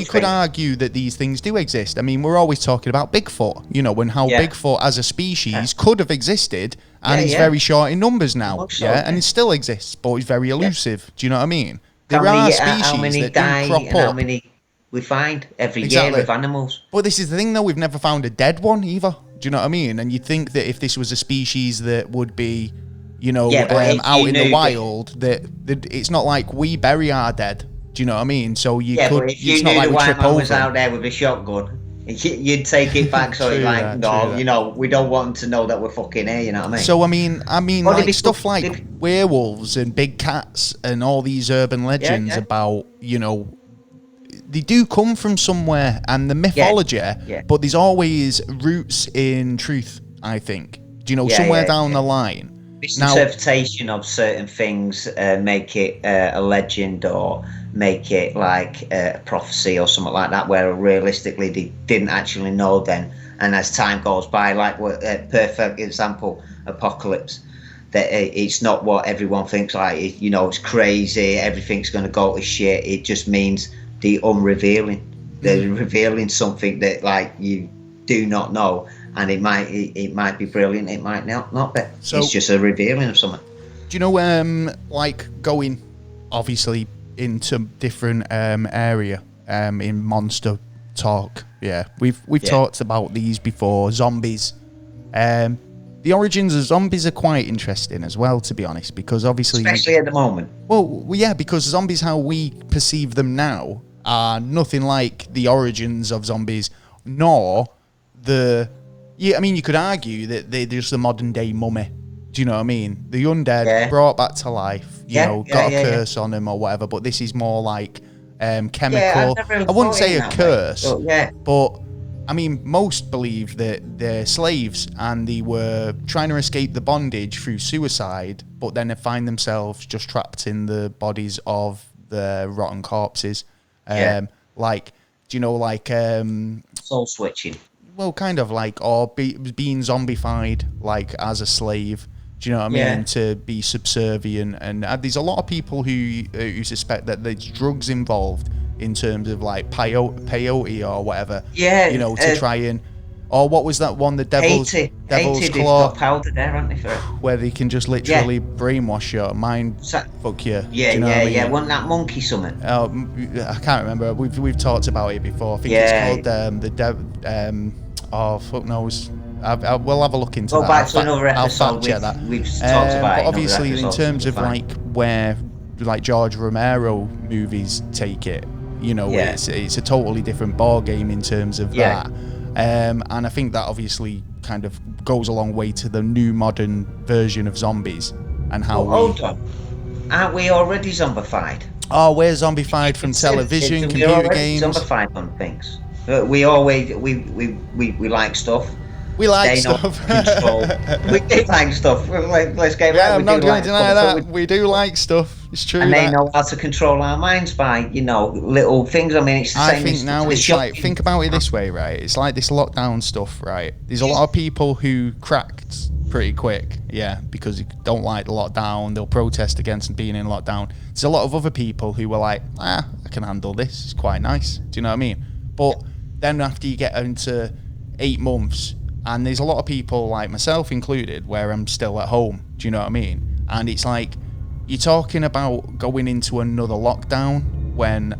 could argue that these things do exist. I mean, we're always talking about Bigfoot, you know, and how Bigfoot as a species could have existed, and he's very short in numbers now, and it still exists, but he's very elusive. Do you know what I mean? There are species that do crop up. How many we find every year of animals. But this is the thing, though, we've never found a dead one either. Do you know what I mean? And you'd think that if this was a species that would be, you know, out in the wild, that it's not like we bury our dead. Do you know what I mean? So it's not like we trip over. Was out there with a shotgun, you'd take it back. So it's like, no, you know, we don't want them to know that we're fucking here. You know what I mean? So I mean, like stuff like werewolves and big cats and all these urban legends about, you know, they do come from somewhere, and the mythology. But there's always roots in truth, I think. Do you know, somewhere down the line. Misinterpretation of certain things make it a legend or make it like a prophecy or something like that, where realistically they didn't actually know then. And as time goes by, like perfect example, Apocalypse, that it's not what everyone thinks. Like, you know, it's crazy, everything's going to go to shit. It just means the unrevealing. They're revealing something that like you do not know. And it might be brilliant, it might not be. So, it's just a revealing of something. Do you know, like going obviously into different area in monster talk? Yeah, we've talked about these before. Zombies. The origins of zombies are quite interesting as well, to be honest, because obviously, especially at the moment. Well, yeah, because zombies, how we perceive them now, are nothing like the origins of zombies, nor the. Yeah, I mean, you could argue that they're just the modern day mummy. Do you know what I mean? The undead brought back to life, you know, got a curse on them or whatever, but this is more like chemical. I wouldn't say a curse, but I mean, most believe that they're slaves and they were trying to escape the bondage through suicide, but then they find themselves just trapped in the bodies of the rotten corpses. Like, do you know, like... soul switching. Well, kind of like, or being zombified, like, as a slave. Do you know what I mean? To be subservient. And there's a lot of people who suspect that there's drugs involved in terms of, like, peyote or whatever. Yeah. You know, to try and... Or what was that one? The Devil's Claw. Powder there, aren't they, for it? Where they can just literally brainwash you, fuck you. Yeah, you know I mean? Wasn't that monkey something? I can't remember. We've talked about it before. I think it's called oh, fuck knows. We'll have a look into that. Go back to another episode. I'll fact check that. We've talked about but it. Obviously, in terms of like where like George Romero movies take it. You know, it's a totally different ball game in terms of that. And I think that obviously kind of goes a long way to the new modern version of zombies and how hold on. Aren't we already zombified? Oh, we're zombified from television, computer games. We're already zombified on things. We always we like stuff. We like stuff. We do like stuff. Let's get right. I'm not going to deny that. We do like stuff. It's true. And they know how to control our minds by, little things. I mean, it's the same. I think now it's like, think about it this way, right? It's like this lockdown stuff, right? There's a lot of people who cracked pretty quick, because they don't like the lockdown. They'll protest against being in lockdown. There's a lot of other people who were like, I can handle this. It's quite nice. Do you know what I mean? But then after you get into 8 months, and there's a lot of people, like myself included, where I'm still at home. Do you know what I mean? And it's like, you're talking about going into another lockdown when,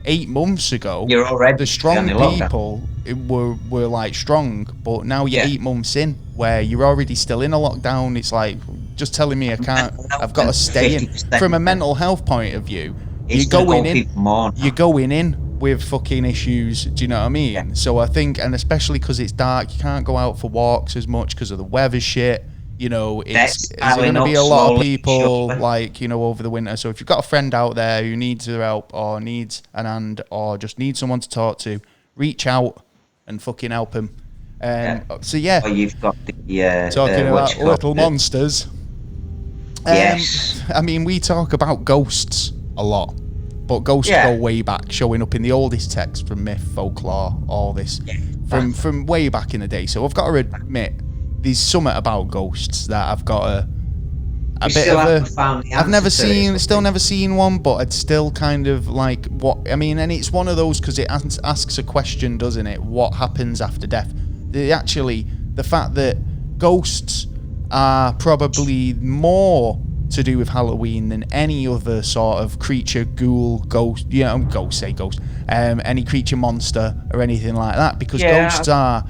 8 months ago, you're already the strong people were like strong, but now you're 8 months in where you're already still in a lockdown. It's like, just telling me I've got to stay in. From a mental health point of view, you're going in with fucking issues. Do you know what I mean? Yeah. So I think, and especially because it's dark, you can't go out for walks as much because of the weather shit. It's going to be a lot of people over the winter. So if you've got a friend out there who needs your help or needs an hand or just needs someone to talk to, reach out and fucking help him. So or you've got the talking about little monsters. Yes. I mean, we talk about ghosts a lot, but ghosts go way back, showing up in the oldest texts from myth, folklore, all this from way back in the day. So I've got to admit, there's something about ghosts that I've got a bit of a. I've still never seen one, but it's still kind of like what I mean, and it's one of those because it asks a question, doesn't it? What happens after death? The fact that ghosts are probably more to do with Halloween than any other sort of creature, ghoul, ghost, any creature, monster, or anything like that, because ghosts are,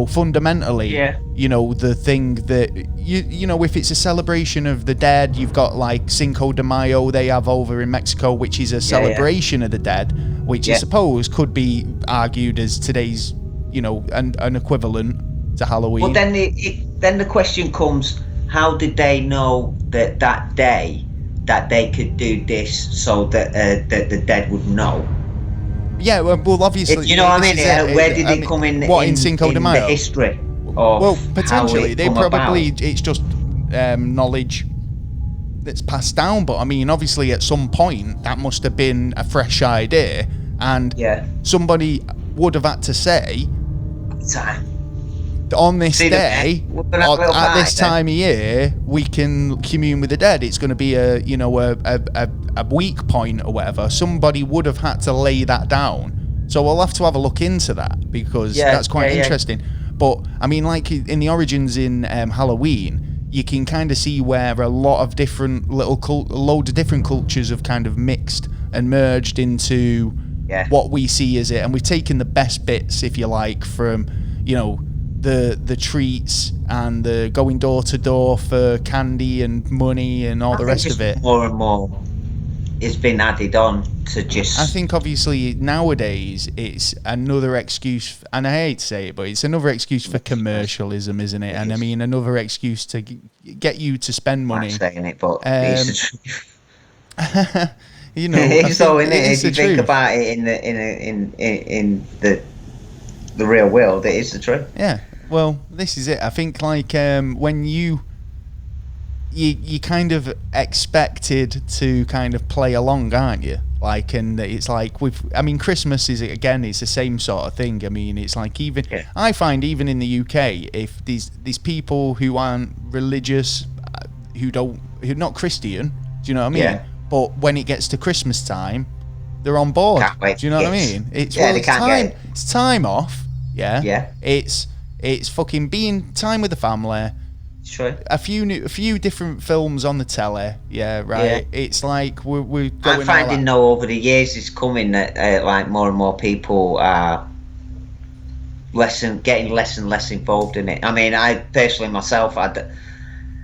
fundamentally, the thing that, if it's a celebration of the dead, you've got like Cinco de Mayo they have over in Mexico, which is a celebration of the dead, which I suppose could be argued as today's, an equivalent to Halloween. Well, then the question comes, how did they know that day that they could do this so that the dead would know? Yeah, well, obviously, you know what I mean. Where did it come in? What in Cinco de Mayo? The history. Well, potentially they probably it's just knowledge that's passed down. But I mean, obviously, at some point that must have been a fresh idea, and somebody would have had to say, on this day, at this time of year, we can commune with the dead. It's going to be a weak point or whatever. Somebody would have had to lay that down. So we'll have to have a look into that, because that's quite interesting. But I mean, like in the origins in Halloween, you can kind of see where a lot of different load of different cultures have kind of mixed and merged into what we see as it, and we've taken the best bits, if you like, from the treats and the going door to door for candy and money and all the rest of it. More and more it's been added on to just. I think obviously nowadays it's another excuse, and I hate to say it, but it's another excuse for commercialism, isn't it? And I mean, another excuse to get you to spend money. I'm saying it, but it's the truth. So if you think about it in the real world, it is the truth. Yeah. Well, this is it. I think like when you kind of expected to kind of play along, aren't you? Like, and it's like Christmas is, again, it's the same sort of thing. I mean, it's like I find even in the UK, if these people who aren't religious, who are not Christian, do you know what I mean? Yeah. But when it gets to Christmas time, they're on board. Do you know what I mean? It's time off. Yeah. Yeah. It's fucking being time with the family. Sure. A few different films on the telly. Yeah, right. Yeah. It's like we're going. I'm finding over the years it's coming that like more and more people are getting less and less involved in it. I mean, I personally myself,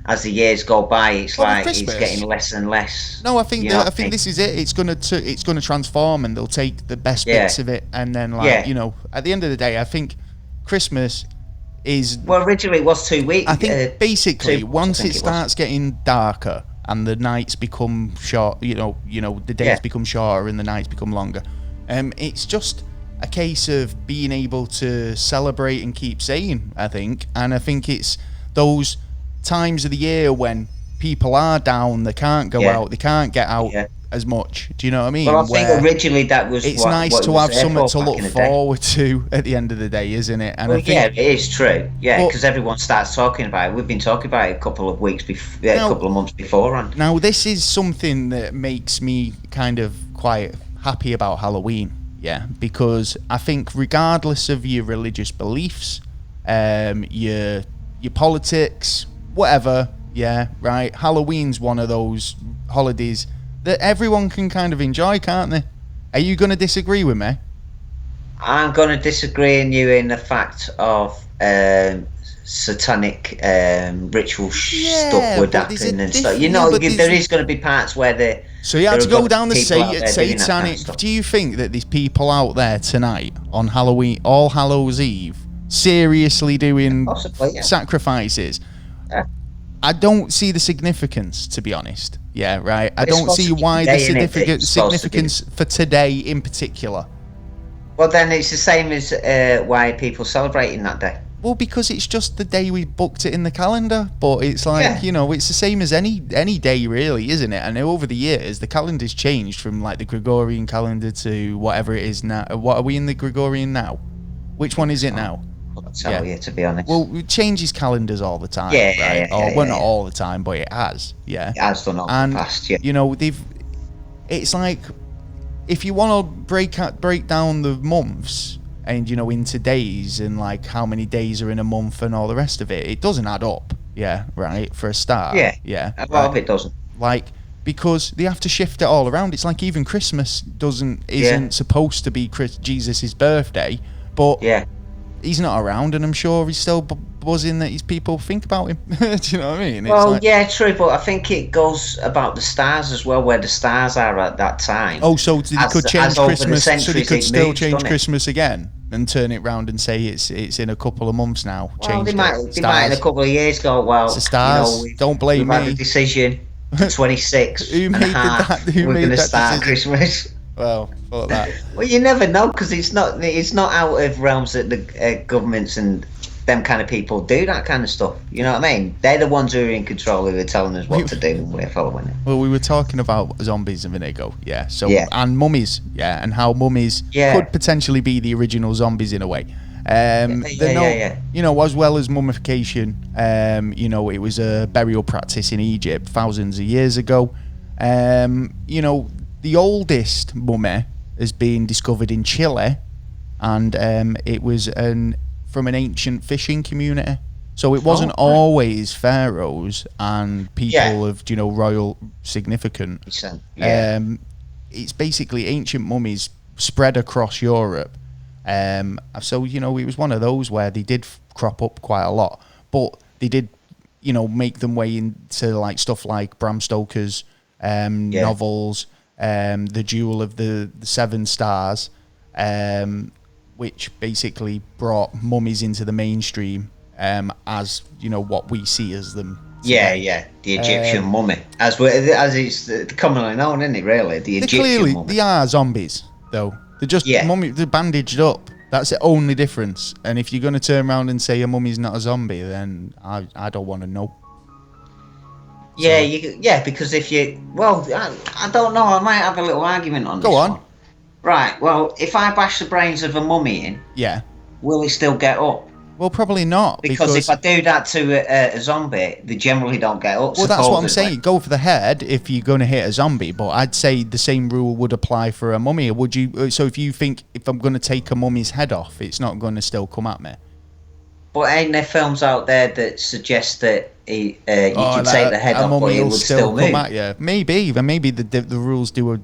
as the years go by, it's Well, with like it's Christmas- getting less and less. No, I think you know I think this is it. It's gonna transform, and they'll take the best bits of it, and then Yeah. at the end of the day, I think Christmas is. Well, originally it was 2 weeks. I think basically once it was. starts getting darker and the nights become short, the days become shorter and the nights become longer. It's just a case of being able to celebrate and keep sane, I think. And I think it's those times of the year when people are down, they can't go out, they can't get out as much. Do you know what I mean? Well, I think originally that was. It's nice to have something to look forward to at the end of the day, isn't it? And well, I think, it is true. Yeah, because everyone starts talking about it. We've been talking about it a couple of weeks before, a couple of months beforehand. Now, this is something that makes me kind of quite happy about Halloween. Yeah, because I think regardless of your religious beliefs, your politics, whatever, yeah, right. Halloween's one of those holidays that everyone can kind of enjoy, can't they? Are you going to disagree with me? I'm going to disagree with you in the fact of satanic ritual stuff would happen and stuff. There is going to be parts where they. So you had to go down the satanic. Kind of do you think that these people out there tonight on Halloween, All Hallows Eve, seriously doing sacrifices? Yeah. I don't see the significance, to be honest. Yeah, right. I don't see why the significance for today in particular. Well, then it's the same as why people celebrating that day. Well, because it's just the day we booked it in the calendar. But it's like, it's the same as any day, really, isn't it? And over the years, the calendar's changed from like the Gregorian calendar to whatever it is now. What are we in the Gregorian now? Which one is it now? I'll tell you, to be honest. Well, it changes calendars all the time, right? Not all the time, but it has, yeah. It has done all the past, yeah. It's like, if you want to break down the months and, into days and like how many days are in a month and all the rest of it, it doesn't add up, yeah, right, for a start. Yeah, a lot of it doesn't. Like, because they have to shift it all around. It's like even Christmas isn't supposed to be Jesus' birthday, but... Yeah. He's not around, and I'm sure he's still buzzing that his people think about him. Do you know what I mean? It's true, but I think it goes about the stars as well, where the stars are at that time. Oh, so they could change Christmas, so they could still change Christmas again and turn it round and say it's in a couple of months now. Well, they might in a couple of years go, well, it's the stars. Don't blame me. We've had a decision. 26 Who made that? Who we're made going to that start decision? Christmas. Well, fuck that. Well, you never know, because it's not out of realms that the governments and them kind of people do that kind of stuff. You know what I mean? They're the ones who are in control, who are telling us what to do, and we're following it. Well, we were talking about zombies a minute ago, yeah. So and mummies, yeah, and how mummies could potentially be the original zombies in a way. As well as mummification, it was a burial practice in Egypt thousands of years ago. The oldest mummy has been discovered in Chile, and it was from an ancient fishing community. So it wasn't always pharaohs and people of royal significance. It's basically ancient mummies spread across Europe. So it was one of those where they did crop up quite a lot, but they did make them way into like stuff like Bram Stoker's novels. The Jewel of the Seven Stars, which basically brought mummies into the mainstream as what we see as them today. The Egyptian mummy, as it's commonly known, isn't it? Really, the Egyptian mummy. They are zombies, though. They're just mummy. They're bandaged up. That's the only difference. And if you're going to turn around and say a mummy's not a zombie, then I don't want to know. Because if you... Well, I don't know. I might have a little argument on this. Go on. One. Right, well, if I bash the brains of a mummy in... Yeah. Will it still get up? Well, probably not. Because if I do that to a zombie, they generally don't get up. Well, that's what I'm saying. Go for the head if you're going to hit a zombie. But I'd say the same rule would apply for a mummy. Would you? So if you think if I'm going to take a mummy's head off, it's not going to still come at me. But ain't there films out there that suggest that you can take the head off, but it would still move? At you? Maybe the rules do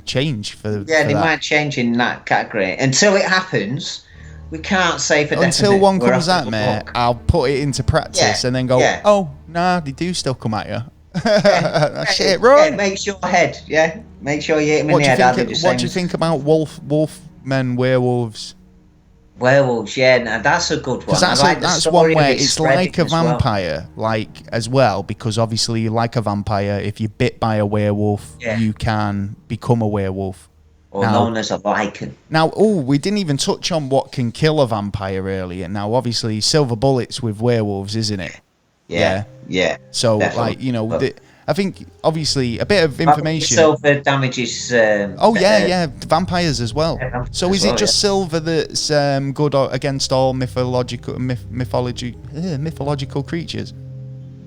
change for. Yeah, they might change in that category. Until it happens, we can't say for definite. Until one comes at me, I'll put it into practice and then go, oh Nah, they do still come at you. Yeah, Shit, run! Yeah, makes your head. Yeah, make sure you hit them in What the do you head. think? What do you think about wolfmen, werewolves? Werewolves, yeah, now that's a good Because one. I like the that's story one where of it it's like a spreading as well. vampire, like as well. Because obviously, like a vampire, if you're bit by a werewolf, Yeah. you can become a werewolf. Or known as a Viking. Now, we didn't even touch on what can kill a vampire earlier. Now, obviously, silver bullets with werewolves, isn't it? Yeah. So, Definitely. I think obviously a bit of information. Silver damages. Vampires as well. So is it just silver that's good against all mythological creatures?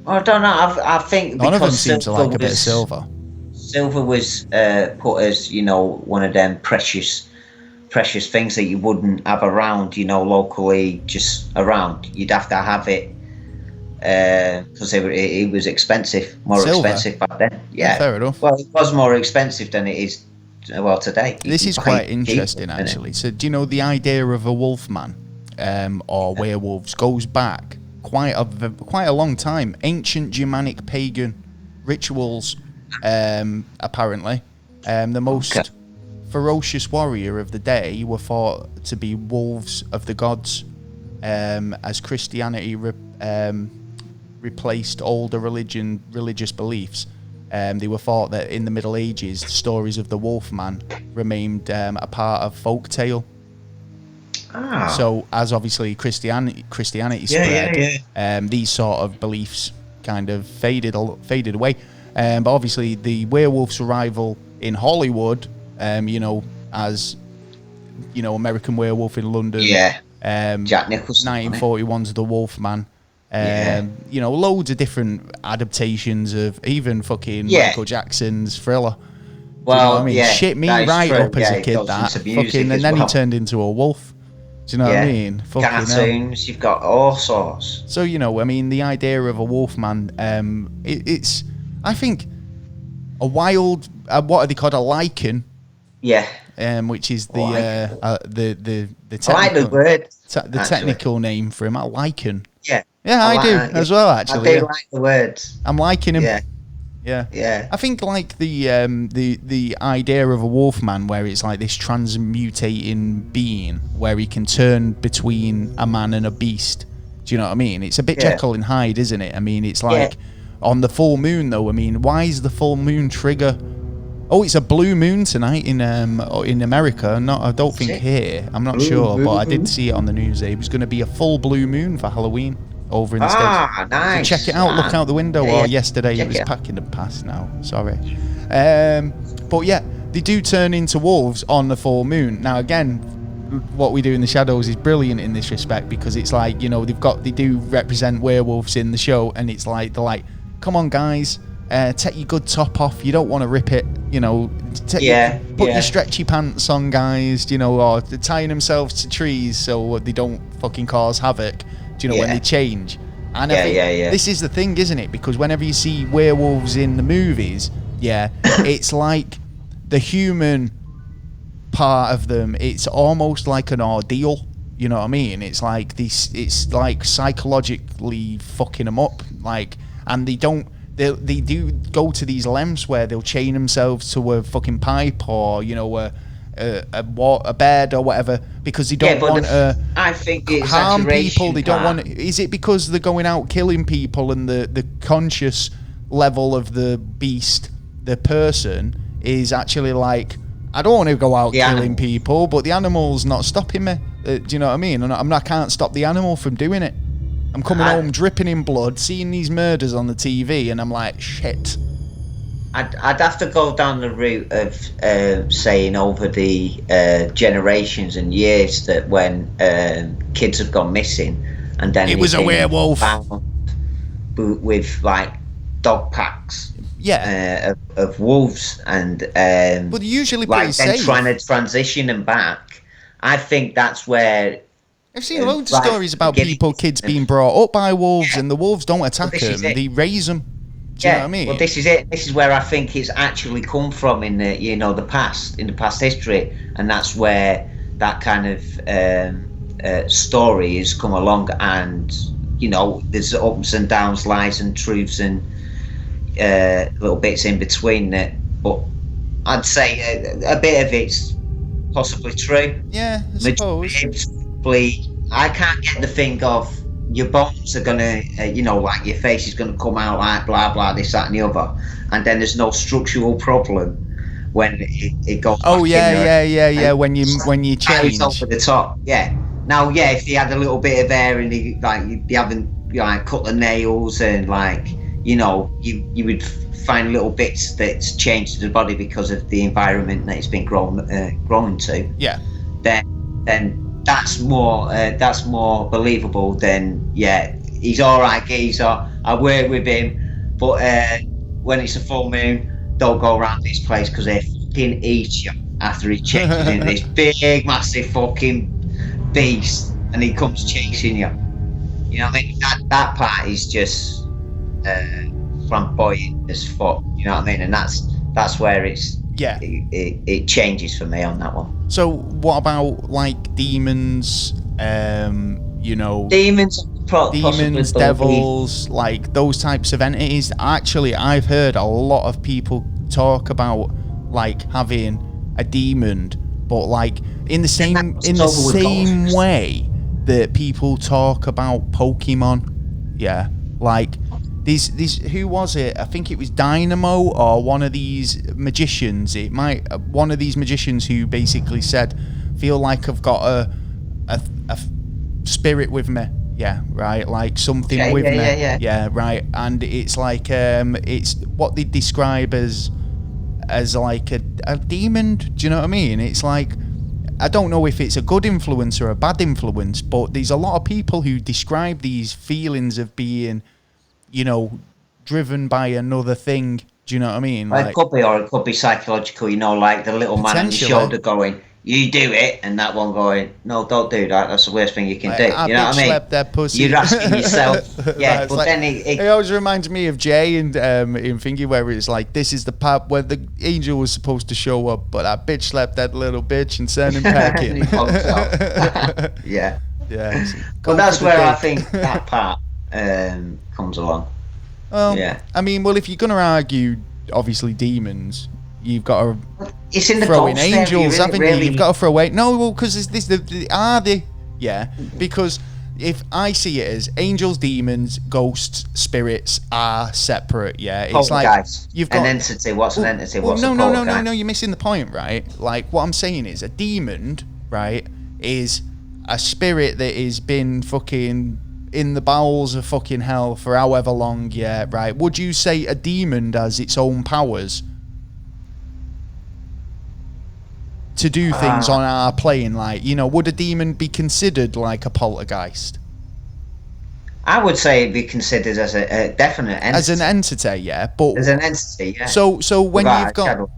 I don't know. I think None of them because seem to like a bit of silver. Silver was put as one of them precious things that you wouldn't have around, locally, just around. You'd have to have it because it was expensive, Silver? expensive back then. Yeah, fair enough. Well, it was more expensive than it is today. This is quite interesting, actually. So, do you know the idea of a wolfman or werewolves goes back quite a long time? Ancient Germanic pagan rituals, apparently. The most ferocious warrior of the day were thought to be wolves of the gods, as Christianity replaced older religious beliefs. They were thought that in the Middle Ages, stories of the Wolfman remained a part of folk tale. So, as obviously Christianity spread, these sort of beliefs kind of faded away. But obviously, the werewolf's arrival in Hollywood, as American Werewolf in London, Jack Nicholson, 1941's The Wolfman. Loads of different adaptations of even fucking Michael Jackson's Thriller. Well, do you know what I mean? Shit me right true. up as a kid, that fucking, and then he turned into a wolf. Do you know what I mean? Fucking cartoons, you've got all sorts. So the idea of a wolfman, it's I think a wild, what are they called, a lichen? Yeah. Which is the technical, I like the word. The technical name for him, a lichen. Yeah. Yeah, I do as well. Actually, I do like the words. I'm liking him. Yeah. I think like the idea of a wolfman, where it's like this transmutating being, where he can turn between a man and a beast. Do you know what I mean? It's a bit Jekyll and Hyde, isn't it? I mean, it's like on the full moon, though. I mean, why is the full moon trigger? Oh, it's a blue moon tonight in America. I don't think here. I'm not sure, but I did see it on the news. It was going to be a full blue moon for Halloween over in the States. Nice. So check it out. Look out the window. Or yesterday it was packing the past now. Sorry. But yeah, they do turn into wolves on the full moon. Now again, what we do in the shadows is brilliant in this respect, because it's like, they do represent werewolves in the show, and it's like they're like, come on guys, take your good top off. You don't want to rip it. Put your stretchy pants on, guys. Or they're tying themselves to trees so they don't fucking cause havoc. Do you know when they change? And I think this is the thing, isn't it? Because whenever you see werewolves in the movies, it's like the human part of them. It's almost like an ordeal. You know what I mean? It's like this. It's like psychologically fucking them up. And they don't. They do go to these lengths where they'll chain themselves to a fucking pipe or a bed or whatever, because they don't want to harm people. They don't want. Is it because they're going out killing people and the conscious level of the beast, the person, is actually like, I don't want to go out killing people, but the animal's not stopping me. Do you know what I mean? And I can't stop the animal from doing it. I'm coming home dripping in blood, seeing these murders on the TV, and I'm like, shit. I'd have to go down the route of saying over the generations and years that when kids have gone missing, and then it was a werewolf with like dog packs, of wolves, and but usually like then trying to transition them back. I think that's where. I've seen loads of stories about kids being brought up by wolves, and the wolves don't attack them; they raise them. Do you know what I mean? Well, this is it. This is where I think it's actually come from in the the past history, and that's where that kind of story has come along, and there's ups and downs, lies and truths, and little bits in between that. But I'd say a bit of it's possibly true. Yeah, I suppose. I can't get the thing of your bones are gonna, like your face is gonna come out like blah blah this that and the other, and then there's no structural problem when it goes. Oh back yeah, in there, yeah. When you change over the top, yeah. Now, yeah, if they had a little bit of hair and they haven't cut the nails and you would find little bits that's changed to the body because of the environment that it's been grown to. Yeah. Then that's more believable than he's all right geezer. I work with him, but when it's a full moon, don't go around this place because they fucking eat you after he changes into this big massive fucking beast and he comes chasing you. You know what I mean? That part is just flamboyant as fuck. You know what I mean? And that's where it changes for me on that one. So what about like demons? Demons, devils, like those types of entities. Actually, I've heard a lot of people talk about like having a demon, but like in the same way that people talk about Pokemon. Yeah, like these who was it? I think it was Dynamo or one of these magicians. One of these magicians who basically said, "Feel like I've got a spirit with me." Yeah, right. Like something with me. Yeah, right. And it's like it's what they describe as like a demon. Do you know what I mean? It's like, I don't know if it's a good influence or a bad influence, but there's a lot of people who describe these feelings of being, driven by another thing. Do you know what I mean? Well, it could be psychological, like the little man on your shoulder going, "You do it," and that one going, "No, don't do that. That's the worst thing you can do." You know what I mean? Slap that pussy. You're asking yourself, yeah. Right, but then it always reminds me of Jay and in Thingy, where it's like, this is the part where the angel was supposed to show up, but that bitch slapped that little bitch and sent him packing. Yeah. Yeah. But that's where I think that part comes along. Well, yeah. I mean, if you're gonna argue, obviously demons, you've got to it's in the throw in angels, haven't you? You've got to throw away. No, well, because because if I see it as angels, demons, ghosts, spirits are separate. Yeah, it's like you've got an entity. What's an entity? What's no. You're missing the point, right? Like what I'm saying is a demon, right, is a spirit that has been fucking in the bowels of fucking hell for however long. Yeah, right. Would you say a demon has its own powers to do things on our plane? Like, would a demon be considered like a poltergeist? I would say it'd be considered as a definite entity. As an entity, yeah. But as an entity, yeah. So when you've got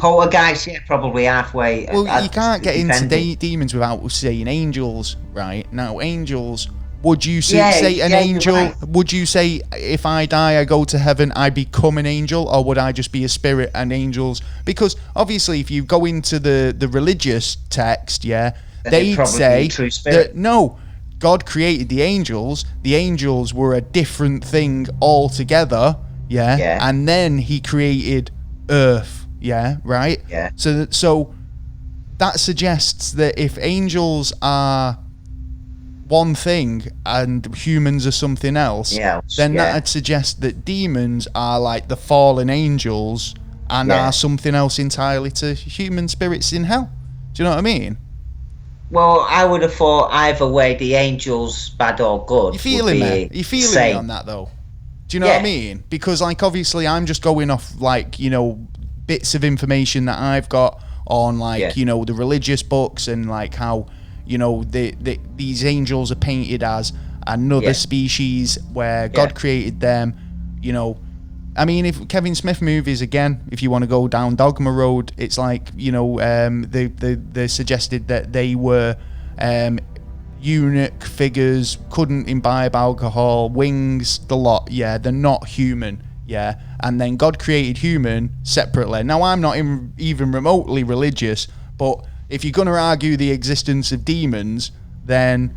poltergeist, yeah, probably halfway. Well, you can't get into demons without saying angels, right? Now, angels. Would you say an angel? Right. Would you say if I die, I go to heaven, I become an angel, or would I just be a spirit and angels? Because obviously, if you go into the religious text, yeah, they'd say that no, God created the angels. The angels were a different thing altogether, yeah, and then He created Earth, yeah, right, yeah. So that suggests that if angels are one thing and humans are something else, then that'd suggest that demons are like the fallen angels and are something else entirely to human spirits in hell. Do you know what I mean? Well, I would have thought either way, the angels, bad or good. You feeling me? You feeling me on that though? Do you know what I mean? Because like obviously I'm just going off like bits of information that I've got on like the religious books and like how these angels are painted as another species where God created them. I mean, if Kevin Smith movies again, if you want to go down dogma road, it's like they suggested that they were eunuch figures, couldn't imbibe alcohol, wings, the lot. Yeah, they're not human. Yeah, and then God created human separately. Now I'm not even remotely religious, but if you're going to argue the existence of demons, then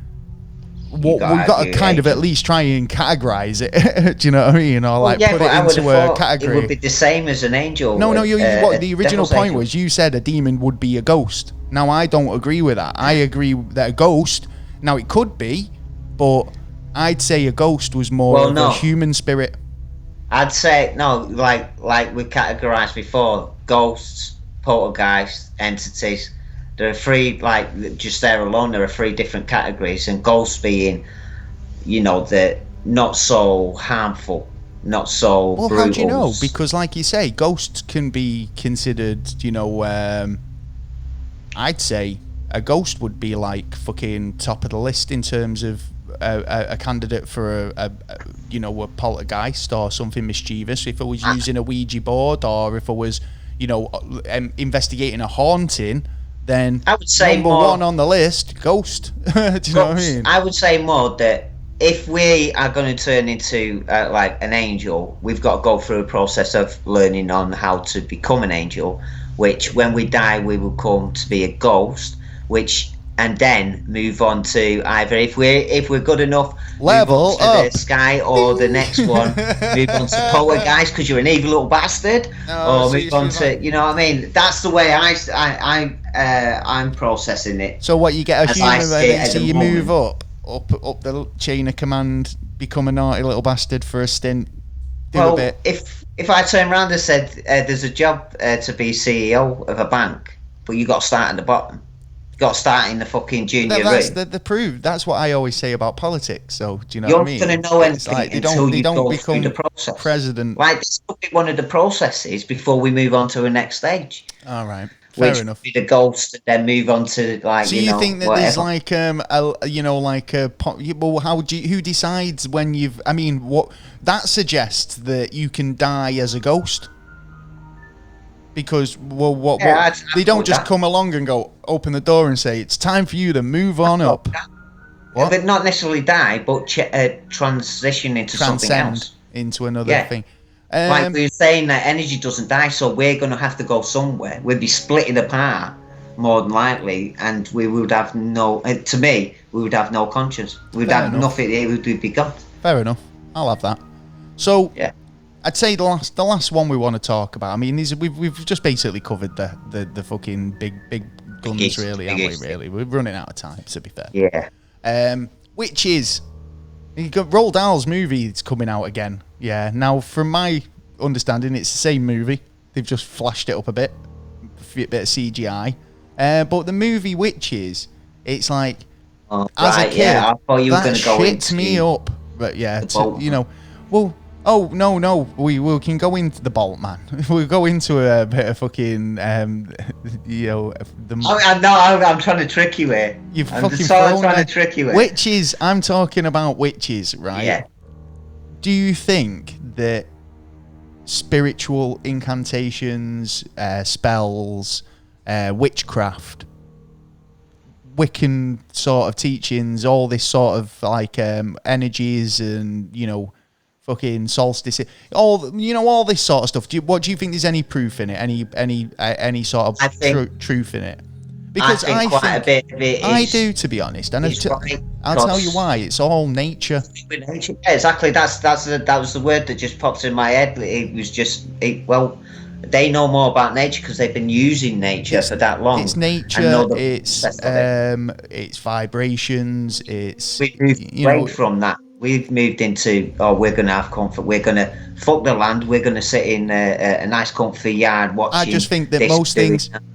we've got to kind of at least try and categorize it. Do you know what I mean? Or like put it into a category. It would be the same as an angel. No, what the original point was, you said a demon would be a ghost. Now I don't agree with that. I agree that a ghost, now it could be, but I'd say a ghost was more of a human spirit. I'd say no, like we categorized before, ghosts, poltergeists, entities. There are three, like just there alone, there are three different categories, and ghosts being, the not so harmful, not so brutal. Well, how do you know? Because, like you say, ghosts can be considered, I'd say a ghost would be like fucking top of the list in terms of a candidate for a poltergeist or something mischievous. If I was using a Ouija board, or if I was, investigating a haunting, then I would say number one on the list, ghost. Do you know what I mean? I would say more that if we are going to turn into like an angel, we've got to go through a process of learning on how to become an angel, which when we die, we will come to be a ghost, and then move on to either if we're good enough, level move on to the sky, or the next one, move on to poltergeist because you're an evil little bastard, or move on to, you know what I mean? That's the way I'm processing it. So what, you get a human, so you move up the chain of command, become a naughty little bastard for a stint, a bit. If I turn around and said there's a job to be CEO of a bank, but you got to start at the bottom. Got to start in the fucking junior room. That's what I always say about politics. So do you know what I mean? You're not going to know anything until you go through the process. President. Like, this will be one of the processes before we move on to the next stage. All right, fair enough. Be the ghost, and then move on to like. So you think that there's like who decides when you've? I mean, what that suggests that you can die as a ghost. Because they don't just come along and go open the door and say it's time for you to move on up. What? But not necessarily die, but transition into something else, into another thing. Like we were saying, that energy doesn't die, so we're going to have to go somewhere. We'd be splitting apart more than likely, and we would have no. To me, we would have no conscience. We'd have nothing. It would be gone. Fair enough. I'll have that. So yeah. I'd say the last one we want to talk about. I mean, we've just basically covered the fucking big guns, really, haven't we? Really, we're running out of time, to be fair. Yeah. Which is, you got Roald Dahl's movie. It's coming out again. Yeah. Now, from my understanding, it's the same movie. They've just flashed it up a bit of CGI. But the movie Witches, it's like, as a kid, I thought you were going to go into me up. But yeah, well. Oh no! We can go into the Bolt, man. We'll go into a bit of fucking I'm trying to trick you here. I'm trying to trick you here. Witches. I'm talking about witches, right? Yeah. Do you think that spiritual incantations, spells, witchcraft, Wiccan sort of teachings, all this sort of like energies and fucking solstice, all this sort of stuff. What do you think? There's any proof in it? Any sort of truth in it? Because I think quite a bit of it I do, to be honest, and I'll tell you why. It's all nature. Yeah, exactly. That was the word that just popped in my head. It was just they know more about nature because they've been using nature for that long. It's nature. It's vibrations. We've moved away from that. We've moved into, we're going to have comfort. We're going to fuck the land. We're going to sit in a nice comfy yard watching. I just think that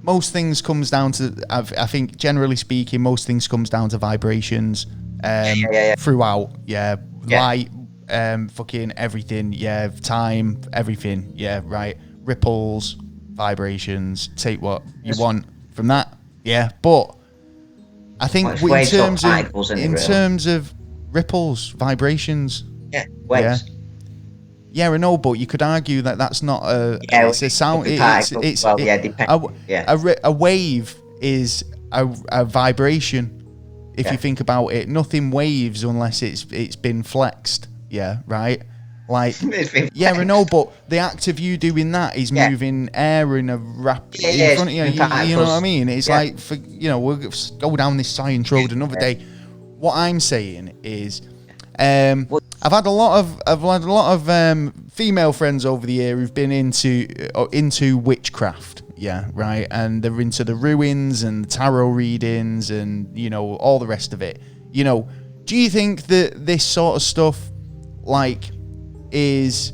most things comes down to, I think generally speaking, most things comes down to vibrations throughout. Yeah. Light, fucking everything. Yeah. Time, everything. Yeah. Right. Ripples, vibrations. Take what you want from that. Yeah. But I think in terms of ripples, vibrations. Yeah, waves. Yeah, I know, but you could argue that that's not it's a sound. A wave is a vibration. If you think about it, nothing waves unless it's been flexed. Yeah, right. Like, I know, but the act of you doing that is moving air in a in front of you. You know what I mean? It's like, we'll go down this science road another day. what I'm saying is, I've had a lot of female friends over the year who've been into witchcraft, yeah, right, and they're into the ruins and tarot readings and all the rest of it. Do you think that this sort of stuff is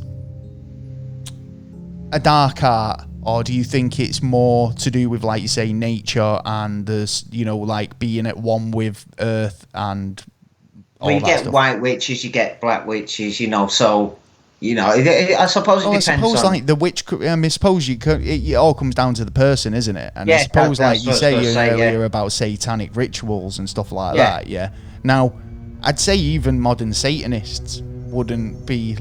a dark art, or do you think it's more to do with, like you say, nature and there's being at one with earth and well, you get stuff? White witches, you get black witches, so I suppose it depends. I suppose like the witch. I suppose it all comes down to the person, isn't it? And I suppose like you say earlier about satanic rituals and stuff like that. Yeah. Now, I'd say even modern Satanists wouldn't be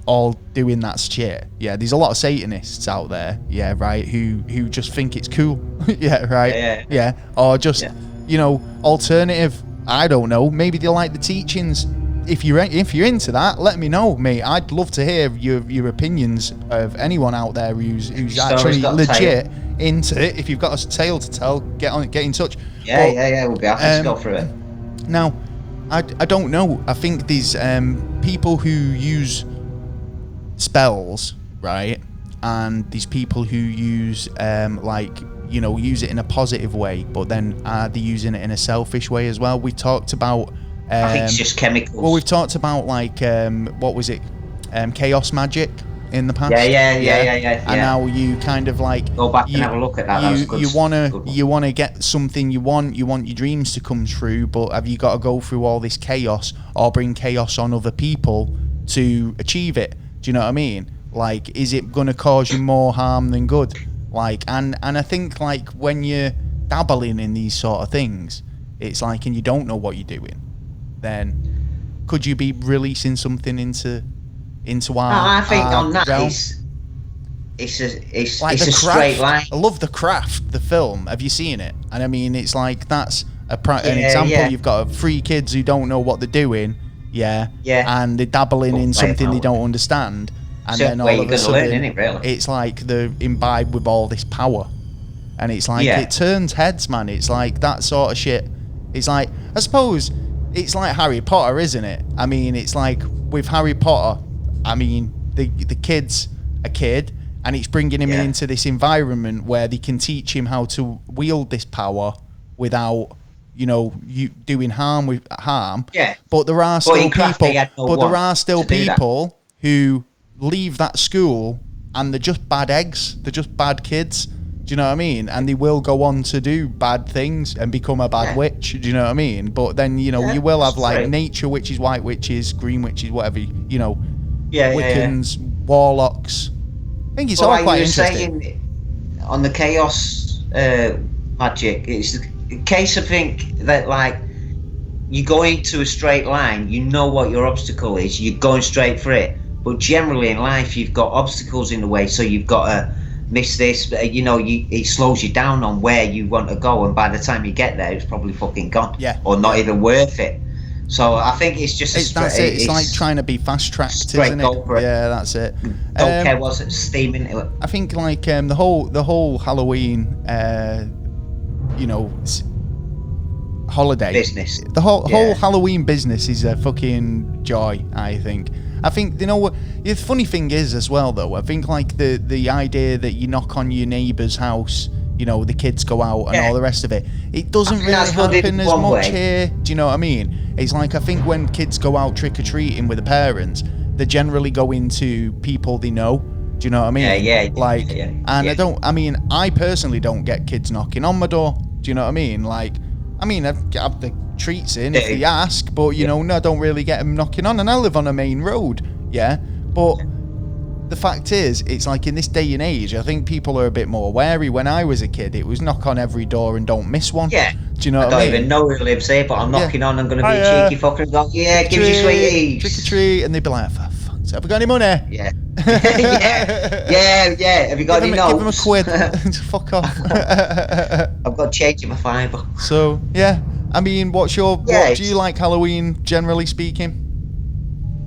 all doing that shit. Yeah, there's a lot of Satanists out there. Yeah, right. Who just think it's cool. Yeah, right. Yeah. Or just alternative. I don't know. Maybe they like the teachings. If you're into that, let me know, mate. I'd love to hear your opinions of anyone out there who's actually legit into it. If you've got a tale to tell, get in touch. Yeah. We'll be happy to go through it. Now, I don't know. I think these people who use spells, right, and these people who use use it in a positive way, but then are they using it in a selfish way as well? We talked about. I think it's just chemicals. Well, we've talked about what was it, chaos magic in the past. Yeah. And now you kind of go back and have a look at that. You wanna get something you want your dreams to come true, but have you got to go through all this chaos or bring chaos on other people to achieve it? Do you know what I mean? Is it gonna cause you more harm than good? And I think when you're dabbling in these sort of things, it's and you don't know what you're doing, then could you be releasing something into our? I think on that realm? It's a straight line. I love The Craft, the film. Have you seen it? And I mean, it's that's an example. Yeah. You've got 3 kids who don't know what they're doing, and they're dabbling in something they don't understand. And then all of a sudden, it's they're imbibed with all this power. And it's it turns heads, man. It's that sort of shit. It's I suppose, it's like Harry Potter, isn't it? I mean, it's with Harry Potter, I mean, the kid's a kid, and it's bringing him into this environment where they can teach him how to wield this power without, you doing harm. Yeah. But there are still people who leave that school and they're just bad eggs. They're just bad kids. Do you know what I mean? And they will go on to do bad things and become a bad witch. Do you know what I mean? But then, you will have nature witches, white witches, green witches, whatever, Wiccans, warlocks. I think it's all quite interesting. Saying on the chaos magic, it's a case of think that you go into a straight line, you know what your obstacle is, you're going straight for it. But generally in life, you've got obstacles in the way, so you've got to miss this. It slows you down on where you want to go, and by the time you get there, it's probably fucking gone, or not even worth it. So I think it's just it's like trying to be fast tracked, isn't it? Yeah, that's it. Don't care what's steaming into it. I think the whole Halloween, holiday business. The whole Halloween business is a fucking joy, I think. I think, the funny thing is as well, though, I think the idea that you knock on your neighbour's house, the kids go out and all the rest of it, it doesn't really happen as much here. Do you know what I mean? It's I think when kids go out trick-or-treating with the parents, they generally go into people they know. Do you know what I mean? I personally don't get kids knocking on my door. Do you know what I mean? I've got the treats in if they ask, but no, I don't really get them knocking on, and I live on a main road, but the fact is, it's in this day and age, I think people are a bit more wary. When I was a kid, it was knock on every door and don't miss one. Do you know what I mean? I don't even know who lives here, but I'm knocking on, I'm going to be a cheeky fucker and go, give us your sweeties. Trick or treat, and they'd be like, for fuck's sake, have we got any money? Yeah. Have you got any notes? Give them a quid. Fuck off. I've got change in my fiver. So, I mean, what do you like Halloween, generally speaking?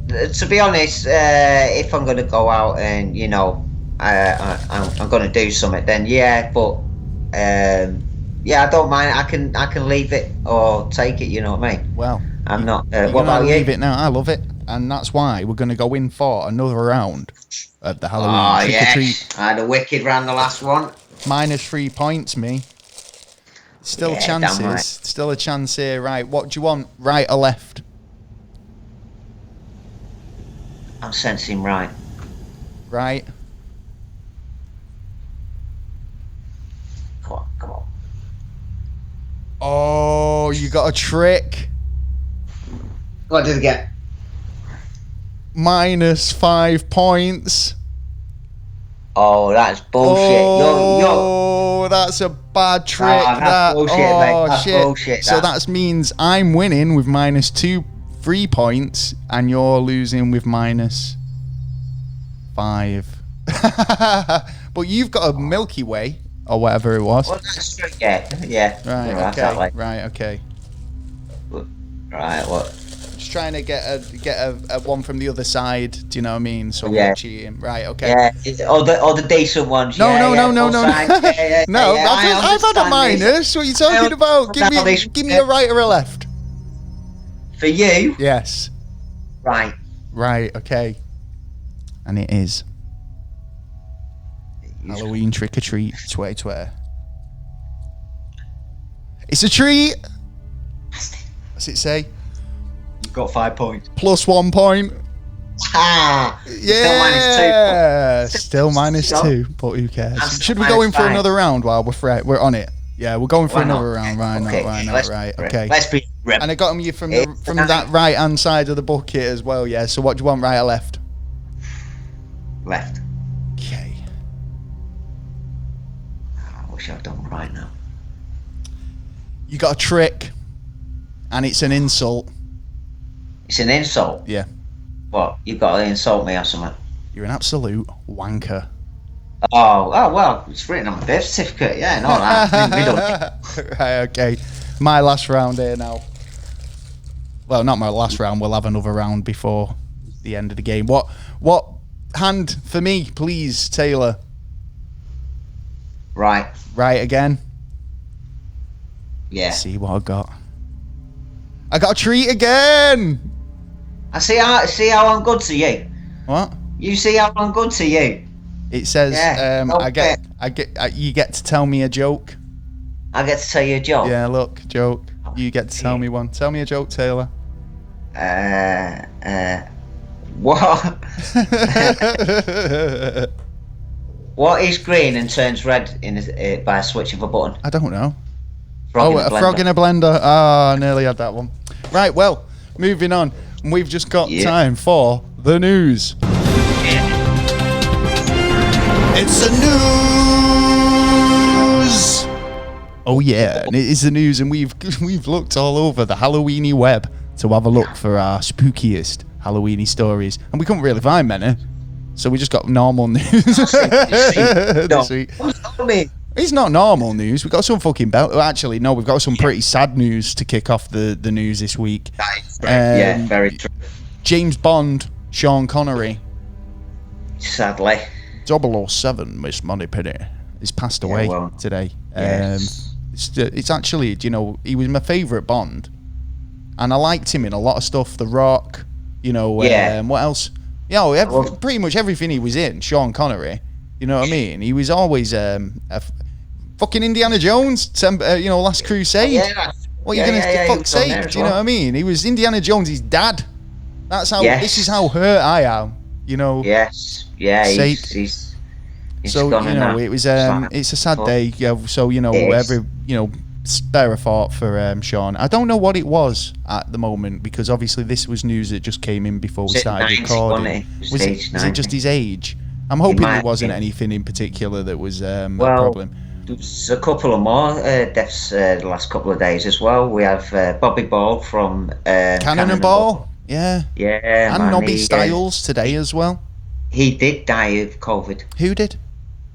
To be honest, if I'm going to go out and, I'm going to do something, then but, Yeah, I don't mind. I can leave it or take it. You know what I mean? Well, I'm not. you're What about gonna you? leave it now. I love it, and that's why we're gonna go in for another round of the Halloween trick or treat. I had a wicked round the last one. -3 points, me. Still chances. Damn right. Still a chance here. Right, what do you want? Right or left? I'm sensing right. Right. Come on. Oh, you got a trick. What did it get? -5 points. Oh, that's bullshit. Oh, that's a bad trick. That's bullshit, mate. That's shit. bullshit. So that means I'm winning with -3 points, and you're losing with -5. But you've got a Milky Way or whatever it was. Well, that's true. Yeah. Right. Okay. Right. What? Just trying to get a one from the other side. Do you know what I mean? So Yeah. we're cheating. Right. Okay. Yeah. All the decent ones. No. No. No. I've had a minus. What are you talking about? Give me a right or a left. For you. Yes. Right. Right. Okay. And it is Halloween trick or treat 2020. It's a treat. What's it say? You've got 5 points. +1 point. Ah. Yeah. Still -2. But who cares? Should we go in for another round while we're on it? Yeah, we're going for another round. Right. Okay. Let's be. And I got you from that right hand side of the bucket as well. Yeah. So what do you want, right or left? Left. Okay. I wish I'd done right now. You got a trick, and it's an insult. It's an insult. Yeah. What? You've got to insult me or something? You're an absolute wanker. Oh well, it's written on my birth certificate. Yeah, no, that. Right. Okay. My last round here now. Well, not my last round. We'll have another round before the end of the game. What hand for me, please, Taylor? Right. Right again. Yeah. Let's see what I got. I got a treat again. I see how I'm good to you. What? You see how I'm good to you. It says you get to tell me a joke. I get to tell you a joke. Yeah, look, joke. You get to tell me one. Tell me a joke, Taylor. What? What is green and turns red by a switch of a button? I don't know. A frog in a blender. Ah, I nearly had that one. Right, well, moving on. We've just got time for the news. It's the news. Oh yeah, and it is the news, and we've looked all over the Halloweeny web to have a look for our spookiest Halloweeny stories, and we couldn't really find many, so we just got normal news this week. It's not normal news. We've got some fucking actually, no, we've got some pretty sad news to kick off the news this week. Yeah, very true. James Bond, Sean Connery. Sadly. 007, Miss Moneypenny, he's passed away today. Yes. It's actually, he was my favourite Bond. And I liked him in a lot of stuff. The Rock, what else? Pretty much everything he was in, Sean Connery. You know what I mean? He was always fucking Indiana Jones, Last Crusade. What are you going to fuck's sake? Do you know what I mean? He was Indiana Jones' dad. That's how. Yes. This is how hurt I am. Yes. Yeah. He's so gone it was it's a sad day. Yeah. So spare a thought for Sean. I don't know what it was at the moment because obviously this was news that just came in before we started recording. Was it just his age? I'm hoping there wasn't anything in particular that was a problem. There's a couple of more deaths the last couple of days as well. We have Bobby Ball from Cannonball. Yeah. Yeah. And Nobby Styles today as well. He did die of COVID. Who did?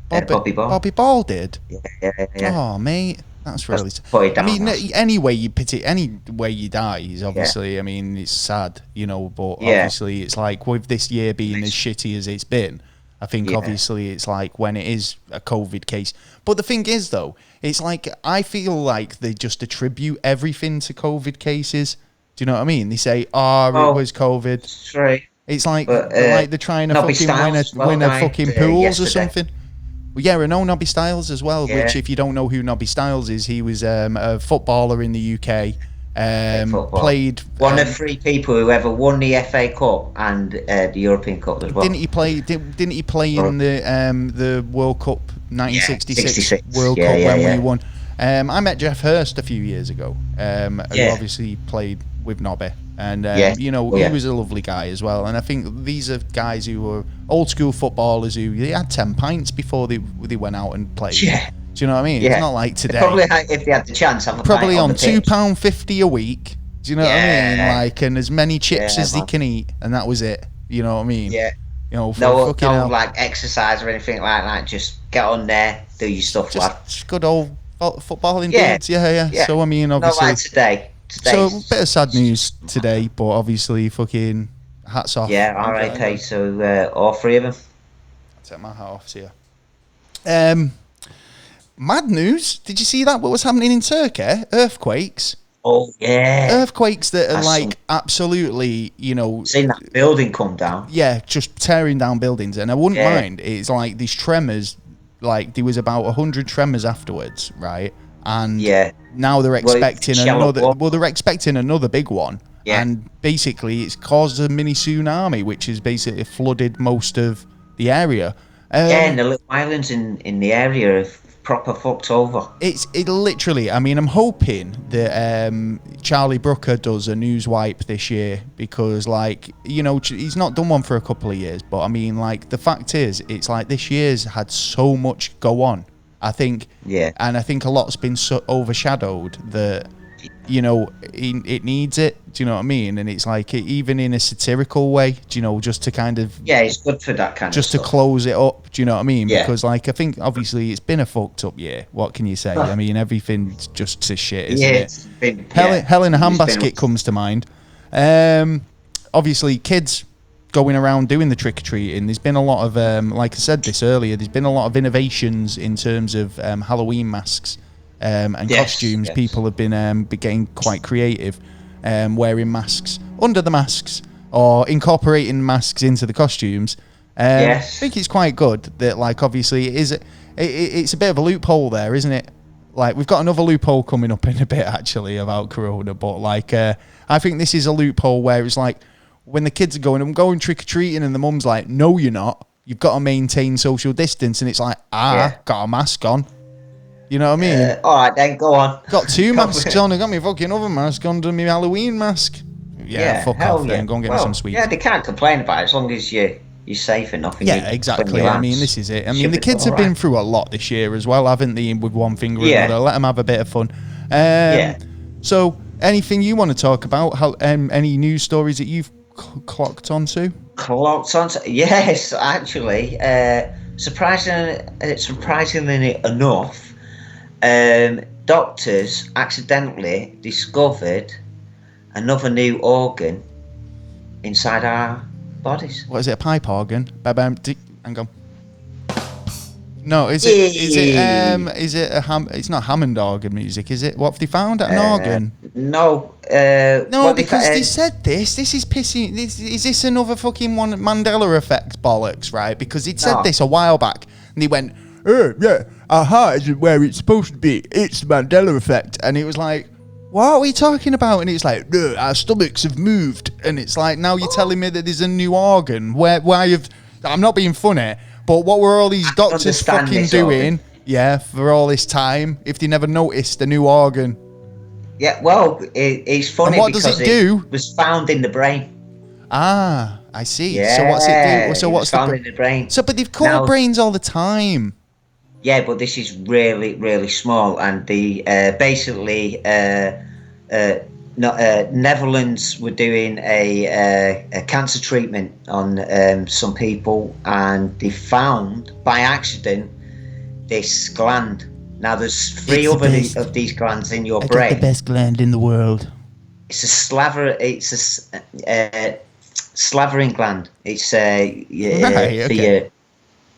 Bobby Ball. Bobby Ball did. Yeah. Oh, mate. That's really sad. I mean, any way you die is obviously, it's sad, but obviously it's like with this year being as shitty as it's been, I think obviously it's like when it is a COVID case. But the thing is, though, it's like I feel like they just attribute everything to COVID cases. Do you know what I mean? They say, it was COVID. Sorry. It's like they're trying to fucking win a fucking pools or something. Well, yeah, I know Nobby Stiles as well, which if you don't know who Nobby Stiles is, he was a footballer in the UK. Played one of 3 people who ever won the FA Cup and the European Cup as well. Didn't he play? Didn't he play in the World Cup 1966 World Cup when we won? I met Jeff Hurst a few years ago. Who obviously played with Nobby, and he was a lovely guy as well. And I think these are guys who were old school footballers who they had 10 pints before they went out and played. Yeah. Do you know what I mean? It's not like today. Probably if they had the chance, probably on £2.50 a week. Do you know what I mean? Like, and as many chips as they can eat, and that was it. You know what I mean? Yeah. No like exercise or anything like that. Just get on there, do your stuff, lad. Just good old footballing dudes. Yeah. So I mean, obviously, not like today. So a bit of sad news today, but obviously, fucking hats off. Yeah, R.I.P. So all 3 of them. I'll take my hat off to you. Mad news. Did you see that? What was happening in Turkey? Earthquakes. Oh, yeah. Earthquakes that are absolutely, seeing that building come down. Yeah, just tearing down buildings. And I wouldn't mind. It's like these tremors, like there was about 100 tremors afterwards, right? And now they're expecting they're expecting another big one. Yeah. And basically it's caused a mini tsunami, which has basically flooded most of the area. And the little islands in the area have proper fucked over. It literally, I mean, I'm hoping that Charlie Brooker does a news wipe this year because, like, he's not done one for a couple of years, but I mean, like, the fact is, it's like this year's had so much go on, I think. Yeah. And I think a lot's been so overshadowed that, it needs it. Do you know what I mean? And it's like, even in a satirical way, just to kind of... Yeah, it's good for that kind of stuff. Just to close it up, do you know what I mean? Yeah. Because, like, I think, obviously, it's been a fucked up year. What can you say? I mean, everything's just to shit, isn't it? It's been, Hell in a Handbasket comes to mind. Obviously, kids going around doing the trick-or-treating. There's been a lot of, like I said this earlier, there's been a lot of innovations in terms of Halloween masks and costumes. Yes. People have been getting quite creative. Wearing masks under the masks or incorporating masks into the costumes. I think it's quite good that, like, obviously it's a bit of a loophole there, isn't it? Like, we've got another loophole coming up in a bit actually about Corona, but like I think this is a loophole where it's like when the kids are I'm going trick-or-treating and the mum's like, no you're not, you've got to maintain social distance, and it's like got a mask on. You know what I mean? All right, then, go on. Got 2 masks on. I got my fucking other mask on, my Halloween mask. Fuck off then. Go and get me some sweets. Yeah, they can't complain about it as long as you're safe enough. Exactly. I mean, this is it. I mean, the kids have been through a lot this year as well, haven't they? With one finger or another. Let them have a bit of fun. So, anything you want to talk about? Any news stories that you've clocked onto? Yes, actually. Surprisingly enough, doctors accidentally discovered another new organ inside our bodies. What is it? A pipe organ? Hang on. No, is it it's not Hammond organ music, is it? What have they found at an organ? No. Because they said this is pissing. Is this another fucking one Mandela effect bollocks, right? Because he'd said this a while back, and he went, our heart isn't where it's supposed to be. It's the Mandela effect. And it was like, what are we talking about? And it's like, our stomachs have moved. And it's like, now you're telling me that there's a new organ. I'm not being funny, but what were all these doctors fucking doing? Yeah, for all this time, if they never noticed a new organ. Yeah, well, it's funny because it was found in the brain. Ah, I see. Yeah, so what's it do? So what's found in the brain? So, but they've cut brains all the time. Yeah, but this is really, really small, and the Netherlands were doing a cancer treatment on some people, and they found by accident this gland. Now there's 3 other of these glands in your brain. Got the best gland in the world. It's a slavering gland. It's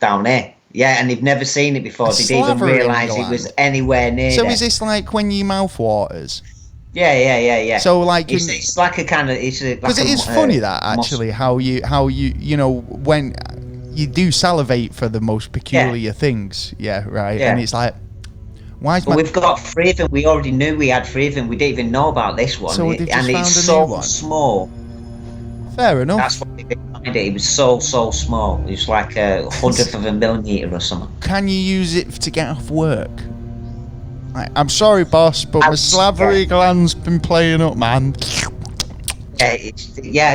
down here. Yeah, and they've never seen it before. They didn't even realise it was anywhere near So there. is this like when your mouth waters? Yeah. So like it's like a kind of because it is funny that actually how you know when you do salivate for the most peculiar things. Yeah, right. Yeah. And it's like, why is we've got 3 of them. We already knew we had 3 of them. We didn't even know about this one. So they've just and found it's a so new one. Small. Fair enough. That's what they did find it. It was so small. It was like a 100th of a millimeter or something. Can you use it to get off work? I'm sorry, boss, but my salivary gland's been playing up, man. I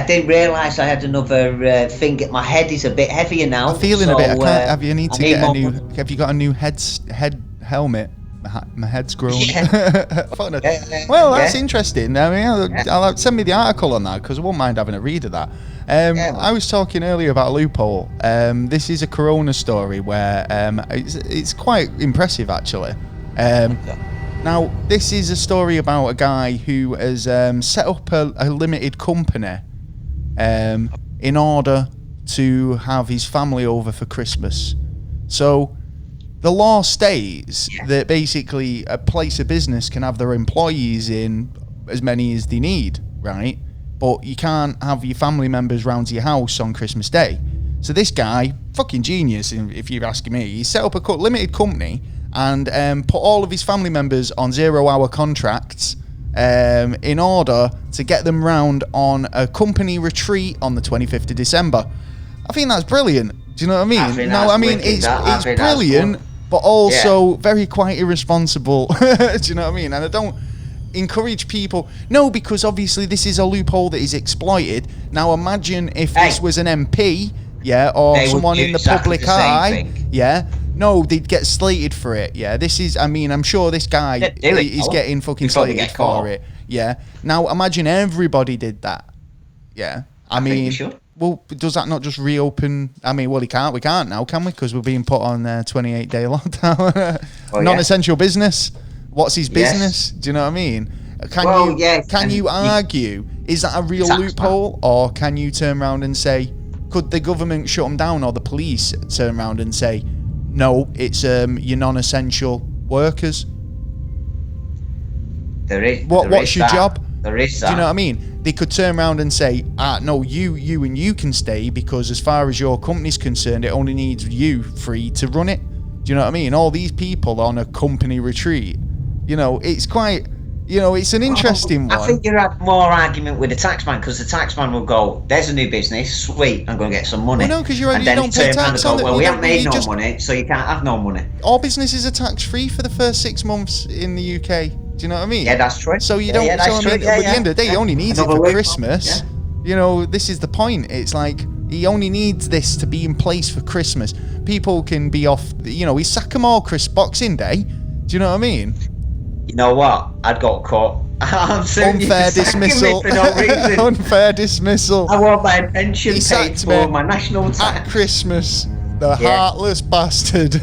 didn't realise I had another thing. My head is a bit heavier now. I'm feeling a bit. Have you need to get a new? Have you got a new head helmet? My head's grown. Yeah. Well, that's interesting. I mean, I'll send me the article on that because I won't mind having a read of that. I was talking earlier about a loophole. This is a Corona story where it's quite impressive actually. Now, this is a story about a guy who has set up a limited company in order to have his family over for Christmas. So the law states that basically a place of business can have their employees in as many as they need, right? But you can't have your family members round to your house on Christmas Day. So this guy, fucking genius, if you're asking me, he set up a limited company and put all of his family members on 0-hour contracts in order to get them round on a company retreat on the 25th of December. I think that's brilliant. Do you know what I mean? It's brilliant, but also very quite irresponsible. Do you know what I mean? And I don't encourage people. No, because obviously this is a loophole that is exploited. Now imagine if this was an MP, or someone in the public eye, no, they'd get slated for it. Yeah, this is. I mean, I'm sure this guy is getting fucking slated for it. Yeah. Now imagine everybody did that. Yeah. I mean, well, does that not just reopen? I mean, well, we can't now, can we? Because we're being put on 28-day lockdown. Non-essential business. What's his business? Do you know what I mean? Can you argue? Is that a real loophole, or can you turn around and say, could the government shut them down, or the police turn around and say, no, it's your non-essential workers? What's your job? There is that. Do you know what I mean? They could turn around and say, no, you and you can stay because as far as your company's concerned, it only needs you free to run it. Do you know what I mean? All these people on a company retreat. You know, it's quite... You know, it's an interesting one. I think you have more argument with the taxman because the taxman will go, there's a new business, sweet, I'm going to get some money. Well, no, because you don't pay tax on it. Well, we haven't made no money, so you can't have no money. All businesses are tax-free for the first 6 months in the UK. Do you know what I mean? Yeah, that's true. So you don't... But at the end of the day, he only needs it for Christmas. You know, this is the point. It's like, he only needs this to be in place for Christmas. People can be off... You know, we sack them all Boxing Day. Do you know what I mean? You know what? I'd got caught. Unfair dismissal. For no reason. Unfair dismissal. I want my pension paid for, my national tax. At Christmas. The heartless bastard.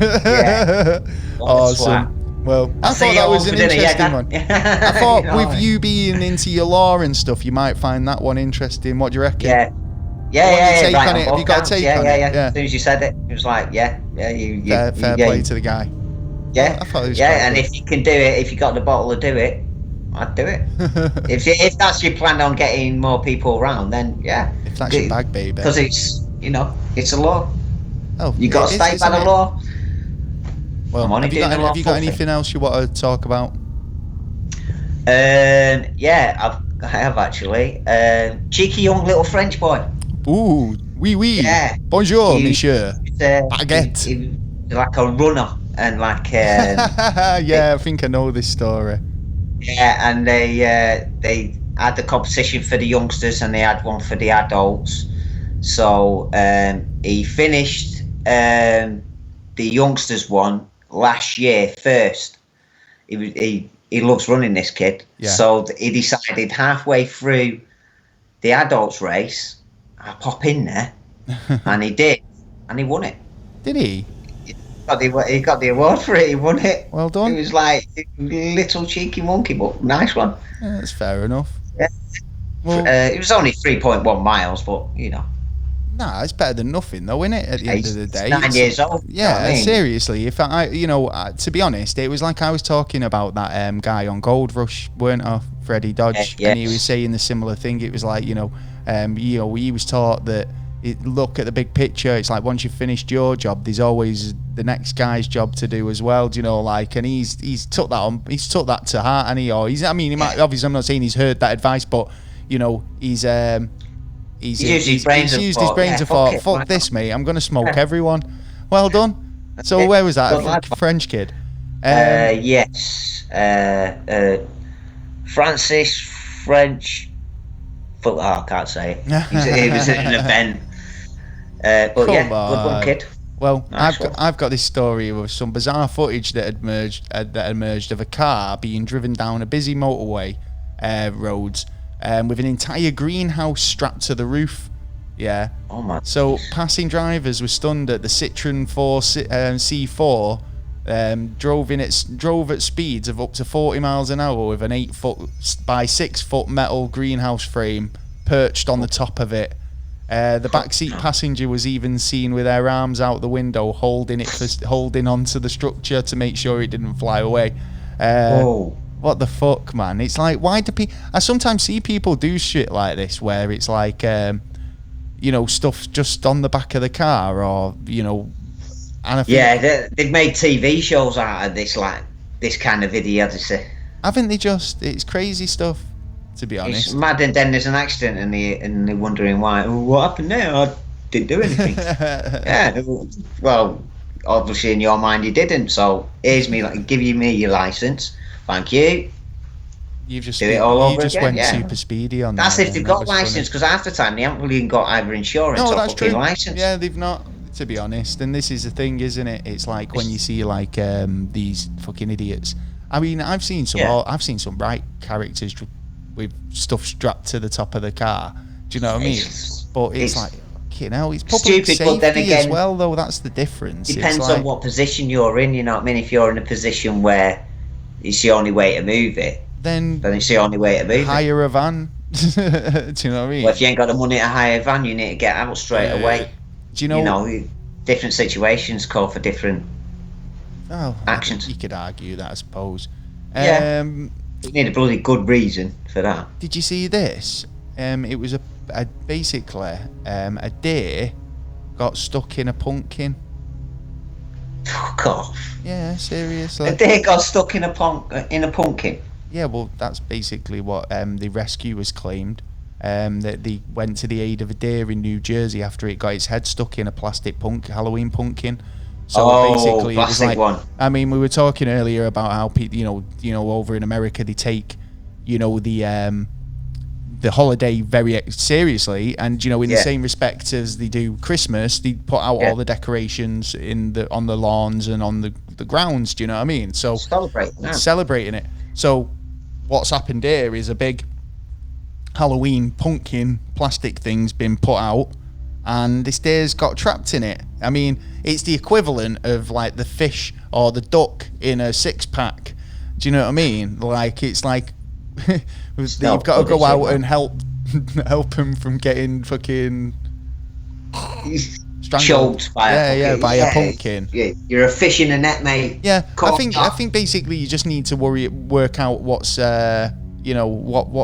Awesome. Well, I thought that was an interesting one. I thought with you being into your law and stuff, you might find that one interesting. What do you reckon? Yeah. Have you got a take on it? Yeah. As soon as you said it, it was like, fair play to the guy. Yeah, and if you can do it, if you got the bottle to do it, I'd do it. if that's your plan on getting more people around, then if that's your bag, baby. Because it's it's a law. Oh, you got to stay by the law. Well, have you got anything else you want to talk about? I have actually. Cheeky young little French boy. Ooh, oui. Yeah. Bonjour, monsieur. Baguette. He's like a runner. And like, I think I know this story. Yeah, and they had the competition for the youngsters, and they had one for the adults. So he finished the youngsters one last year first. He loves running, this kid. Yeah. So he decided halfway through the adults race, I'll pop in there, and he did, and he won it. Did he? He got the award for it. He won it. Well done. He was like little cheeky monkey, but nice one. Yeah, that's fair enough. Yeah. Well, it was only 3.1 miles, but Nah, it's better than nothing, though, isn't it? At the end of the day, 9 years old. Yeah, you know what I mean? seriously. If to be honest, it was like I was talking about that guy on Gold Rush, weren't I, Freddie Dodge, Yeah. and he was saying the similar thing. It was like, he was taught that. Look at the big picture. It's like once you've finished your job, there's always the next guy's job to do as well. Do you know, like, and he's took that on. He's took that to heart, and he might obviously. I'm not saying he's heard that advice, but he's used his brains and thought, fuck this, mate. I'm gonna smoke everyone. Well done. So where was that? French kid. Yes. Francis French. I can't say it. He was at an event. But good one, kid. Well, I've got this story of some bizarre footage that emerged of a car being driven down a busy motorway roads with an entire greenhouse strapped to the roof. Yeah. Oh my. So passing drivers were stunned at the Citroen C4 drove at speeds of up to 40 miles an hour with an 8-foot by 6-foot metal greenhouse frame perched on the top of it. The backseat passenger was even seen with their arms out the window, holding onto the structure to make sure it didn't fly away. What the fuck, man? It's like, why do people? I sometimes see people do shit like this, where it's like, stuff just on the back of the car, or And I think, they've made TV shows out of this, like this kind of idiocy. Haven't they? It's crazy stuff, to be honest. It's mad, and then there's an accident, and they're wondering why. What happened there? I didn't do anything. Yeah, well, obviously in your mind you didn't. So here's me, give me your license. Thank you. You've just do it all over just again. Went super speedy on that's that. If they've got license, because half the time they haven't really got either insurance or fucking license. Yeah, they've not. To be honest, and this is the thing, isn't it? It's like when you see these fucking idiots. I mean, I've seen some right characters with stuff strapped to the top of the car. Do you know what I mean? But it's like, it's public stupid, safety but then again, as well, though. That's the difference. Depends on what position you're in. You know what I mean? If you're in a position where it's the only way to move it, then it's the only way to move hire a van. Do you know what I mean? Well, if you ain't got the money to hire a van, you need to get out straight away. Do you know? Different situations call for different actions. You could argue that, I suppose. You need a bloody good reason for that. Did you see this? It was basically a deer got stuck in a pumpkin. Fuck off. Yeah, seriously. A deer got stuck in a pumpkin. Yeah, well, that's basically what the rescuers claimed. That they went to the aid of a deer in New Jersey after it got its head stuck in a plastic Halloween pumpkin. So basically, it was like, one. I mean, we were talking earlier about how people, over in America, they take, the holiday very seriously, and in the same respect as they do Christmas, they put out all the decorations on the lawns and on the grounds. Do you know what I mean? So celebrating it. So what's happened here is a big Halloween pumpkin plastic thing's been put out, and this deer's got trapped in it. I mean, it's the equivalent of like the fish or the duck in a 6-pack. Do you know what I mean? Like, it's like you've got to go out and help them from getting fucking choked by a pumpkin. Yeah, you're a fish in a net, mate. Yeah, I think basically you just need to work out what's what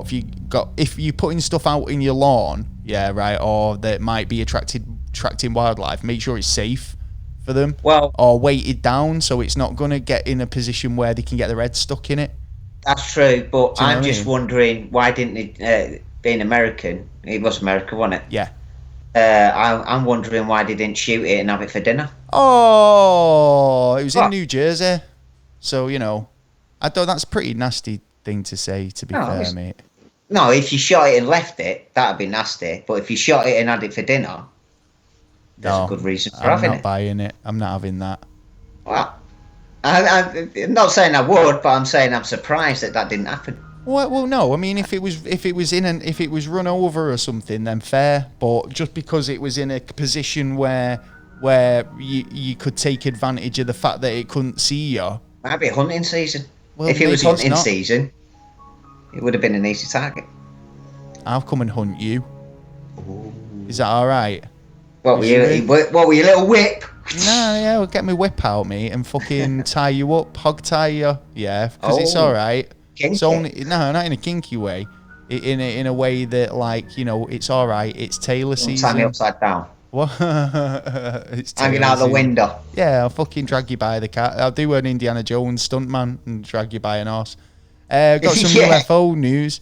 have you got. If you're putting stuff out in your lawn, or that might be attracting wildlife, make sure it's safe for them, or weighted down so it's not going to get in a position where they can get their head stuck in it. That's true, but I'm just wondering, why didn't it, being American, it was America, wasn't it? Yeah. I'm wondering why they didn't shoot it and have it for dinner. Oh, it was in New Jersey, so I thought that's a pretty nasty thing to say, to be fair, mate. No, if you shot it and left it, that'd be nasty. But if you shot it and had it for dinner, there's a good reason for having it. I'm not buying it. I'm not having that. Well, I'm not saying I would, but I'm saying I'm surprised that didn't happen. Well, no. I mean, if it was run over or something, then fair. But just because it was in a position where you could take advantage of the fact that it couldn't see you. Might be hunting season. Well, if it was hunting season, it would have been an easy target. I'll come and hunt you. Ooh. Is that all right? What were you? What were your little whip? Nah, yeah, we'll get my whip out, mate, and fucking tie you up, hog tie you. Yeah, because it's all right. Kinky. It's only not in a kinky way. In a way that, like, you know, it's all right. It's Taylor season. Tie me upside down. What? It's hanging out the window. Yeah, I'll fucking drag you by the car. I'll do an Indiana Jones stuntman and drag you by an horse. Got some UFO news.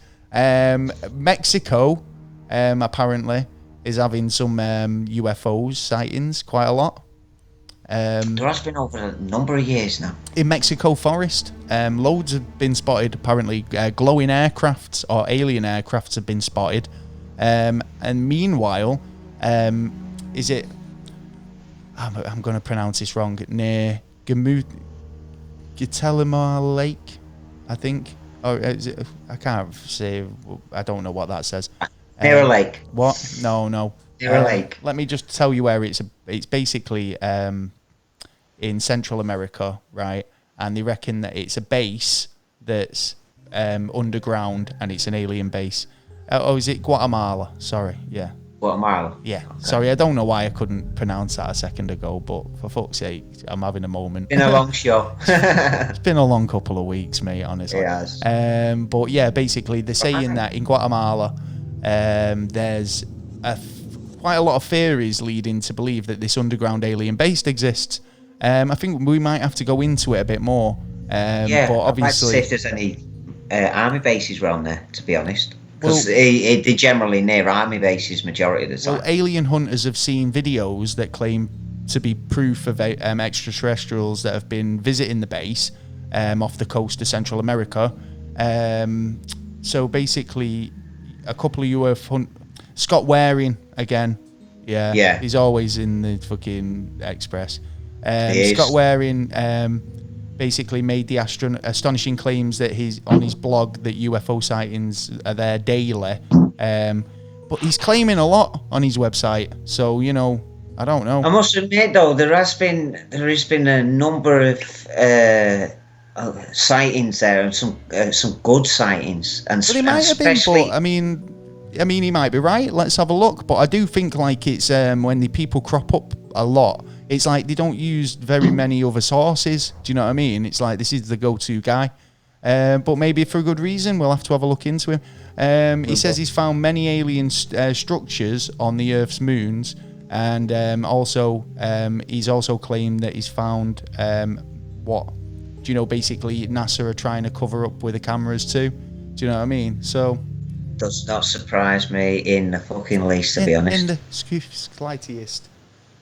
Mexico, apparently, is having some UFOs sightings quite a lot. There has been over a number of years now. In Mexico forest, loads have been spotted. Apparently, glowing aircrafts or alien aircrafts have been spotted. And meanwhile, is it? I'm going to pronounce this wrong. Near Guatemala Lake, I think. Or is it, I can't say. I don't know what that says. Near a lake. What? No. Near a lake. Let me just tell you where it's. It's basically in Central America, right? And they reckon that it's a base that's underground, and it's an alien base. Is it Guatemala? Sorry, yeah. Guatemala. Yeah. Okay. Sorry, I don't know why I couldn't pronounce that a second ago, but for fuck's sake, I'm having a moment. Been a long show. It's been a long couple of weeks, mate, honestly. It has. But yeah, basically, they're saying that in Guatemala, there's quite a lot of theories leading to believe that this underground alien base exists. I think we might have to go into it a bit more. But obviously, I'd like to see if there's any army bases around there, to be honest. Because they're generally near army bases majority of the time. Well, alien hunters have seen videos that claim to be proof of extraterrestrials that have been visiting the base off the coast of Central America. So basically, a couple of UFO Scott Waring again. Yeah. He's always in the fucking Express. Scott Waring basically made the astonishing claims that he's on his blog that UFO sightings are there daily. But he's claiming a lot on his website. So, you know, I don't know. I must admit, though, there has been a number of sightings there, and some good sightings. And but he might have been, but I mean, he might be right. Let's have a look. But I do think like it's when the people crop up a lot, it's like they don't use very many other sources. Do you know what I mean? It's like this is the go-to guy. But maybe for a good reason. We'll have to have a look into him. He says he's found many alien structures on the Earth's moons. And also, he's also claimed that he's found basically NASA are trying to cover up with the cameras too. Do you know what I mean? So does not surprise me in the fucking least, to be honest. In the slightest.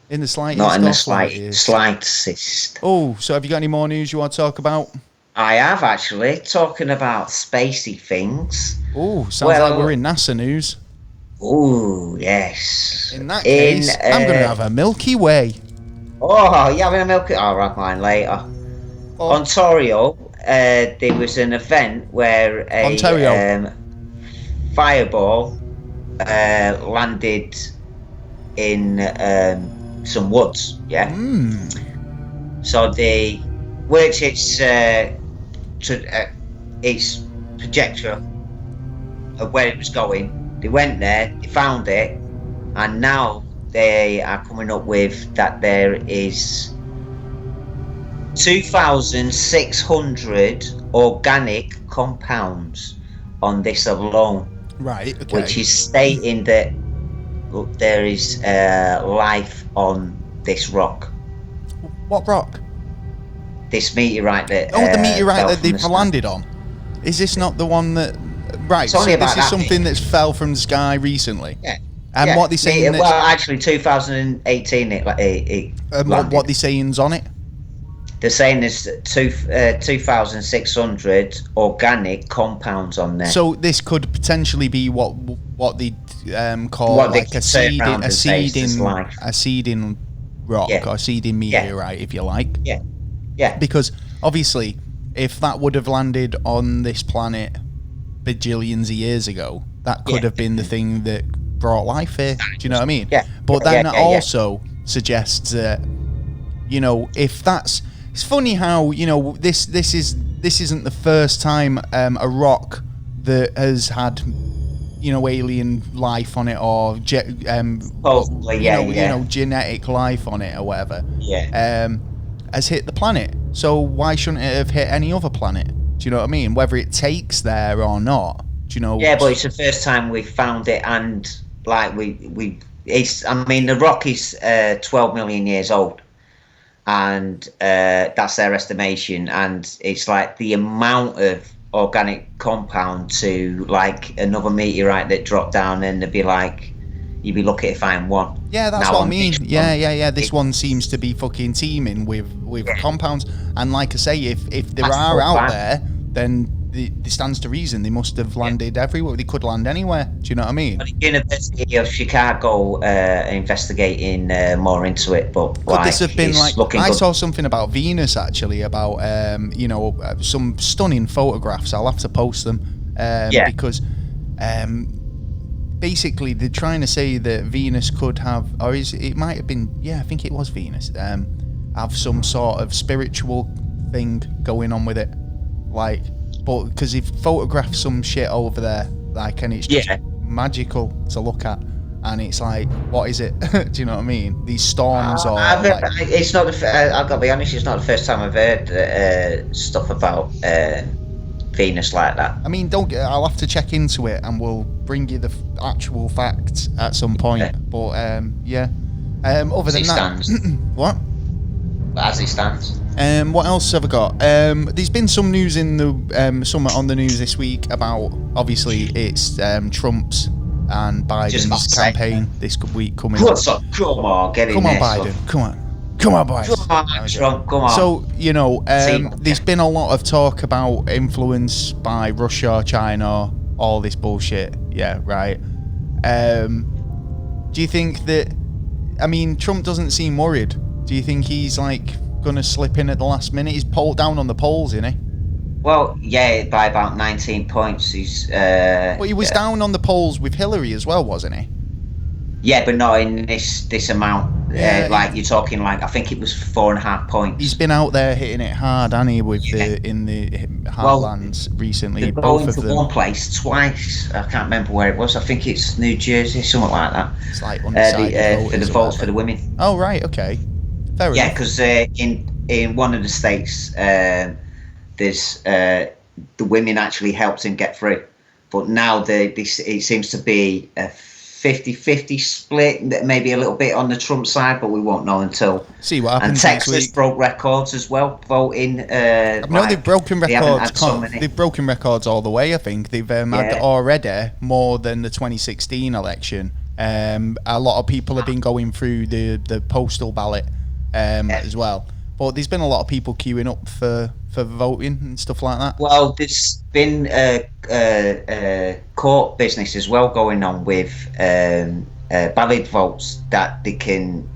In the slightest. Not in the slightest. Oh, so have you got any more news you want to talk about? I have, actually. Talking about spacey things. Oh, sounds like we're in NASA news. Oh, yes. In that case, I'm going to have a Milky Way. Oh, you having a Milky Way? I'll have mine later. Oh. Ontario, there was an event where a fireball landed in some woods, yeah? So they worked its trajectory of where it was going. They went there, they found it, and now they are coming up with that there is 2,600 organic compounds on this alone. Right, okay. Which is stating that there is life on this rock. What rock? This meteorite that... the meteorite that they've landed on. Is this not the one that... Right, so this is something that's fell from the sky recently. Yeah. And what they're saying... Well, actually, 2018 it what they're saying's on it? They're saying there's 2,600 organic compounds on there. So this could potentially be what they call a seeding rock or seeding meteorite, if you like. Yeah. Because obviously, if that would have landed on this planet bajillions of years ago, that could have been the thing that brought life here. Do you know what I mean? Yeah. But then that also suggests that, you know, if that's... It's funny how, you know, this isn't the first time a rock that has had alien life on it, or genetic life on it or whatever, has hit the planet. So why shouldn't it have hit any other planet? Do you know what I mean? Whether it takes there or not, do you know? Yeah, but it's the first time we found it, and like the rock is 12 million years old, and that's their estimation, and it's like the amount of organic compound to like another meteorite that dropped down, and they'd be like, you'd be lucky to find one. Yeah, that's what I mean. Yeah. This one seems to be fucking teeming with compounds, and like I say, if there are out there, then it stands to reason they must have landed everywhere. They could land anywhere. Do you know what I mean? The University of Chicago investigating more into it, but could this have been like? I saw something about Venus actually, about some stunning photographs. I'll have to post them because basically they're trying to say that Venus could have, or it might have been, I think it was Venus, have some sort of spiritual thing going on with it, like. But because he photographed some shit over there, like, and it's just magical to look at, and it's like, what is it? Do you know what I mean? These storms it's not. I've got to be honest. It's not the first time I've heard stuff about Venus like that. I mean, I'll have to check into it, and we'll bring you the actual facts at some point. Yeah. But other than that, what? As it stands. What else have I got? There's been some news in the somewhat on the news this week about, obviously it's Trump's and Biden's campaign this week coming up. Come on, get in there. Biden. Come on, Biden. Come on, Trump. Come on. So there's been a lot of talk about influence by Russia, China, all this bullshit. Yeah, right. Do you think that? I mean, Trump doesn't seem worried. Do you think he's like gonna slip in at the last minute? He's pulled down on the polls, isn't he? Well, yeah, by about 19 points. He's. Well, he was down on the polls with Hillary as well, wasn't he? Yeah, but not in this amount. Like you're talking, like I think it was 4.5 points. He's been out there hitting it hard, hasn't he? With in the heartlands recently. They're both going of to them. One place twice. I can't remember where it was. I think it's New Jersey, something like that. It's like undecided for the votes for the women. Oh right, okay. Fair yeah, enough. because in one of the states, there's the women actually helped him get through, but now it seems to be a 50-50 split, maybe a little bit on the Trump side, but we won't know until. See what happens. And Texas broke records as well, voting. No, they've broken records. They've broken records all the way. I think they've had already more than the 2016 election. A lot of people have been going through the postal ballot as well. But there's been a lot of people queuing up for voting and stuff like that. Well, there's been court business as well going on with ballot votes that they can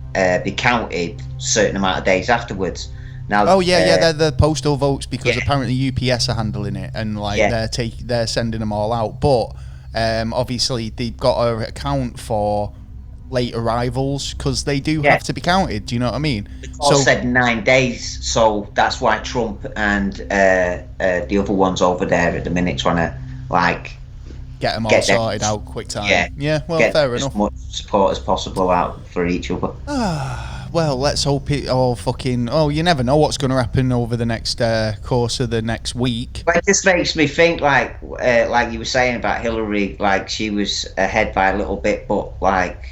be counted a certain amount of days afterwards. Now, they're the postal votes because apparently UPS are handling it and they're sending them all out. But obviously they've got to account for late arrivals because they do have to be counted. Do you know what I mean? So said 9 days, so that's why Trump and the other ones over there at the minute trying to get them all sorted out quick time. Yeah. Well, fair enough. As much support as possible out for each other. Well, let's hope it all fucking. Oh, you never know what's going to happen over the next course of the next week. But it just makes me think, like you were saying about Hillary, like she was ahead by a little bit, but like.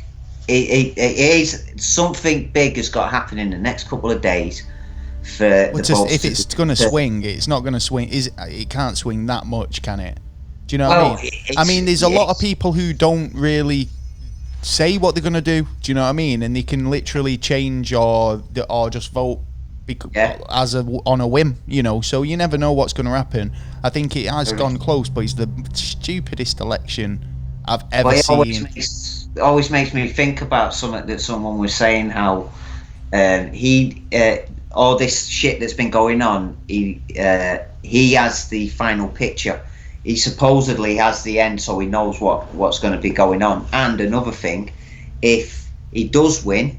It is something big has got to happen in the next couple of days for the votes. If it's going to swing, it's not going to swing. It can't swing that much, can it? Do you know what I mean? I mean, there's a lot of people who don't really say what they're going to do. Do you know what I mean? And they can literally change or just vote on a whim. You know, so you never know what's going to happen. I think it has gone close, but it's the stupidest election I've ever seen. Always makes me think about something that someone was saying, how all this shit that's been going on, he has the final picture. He supposedly has the end, so he knows what's going to be going on. And another thing, if he does win,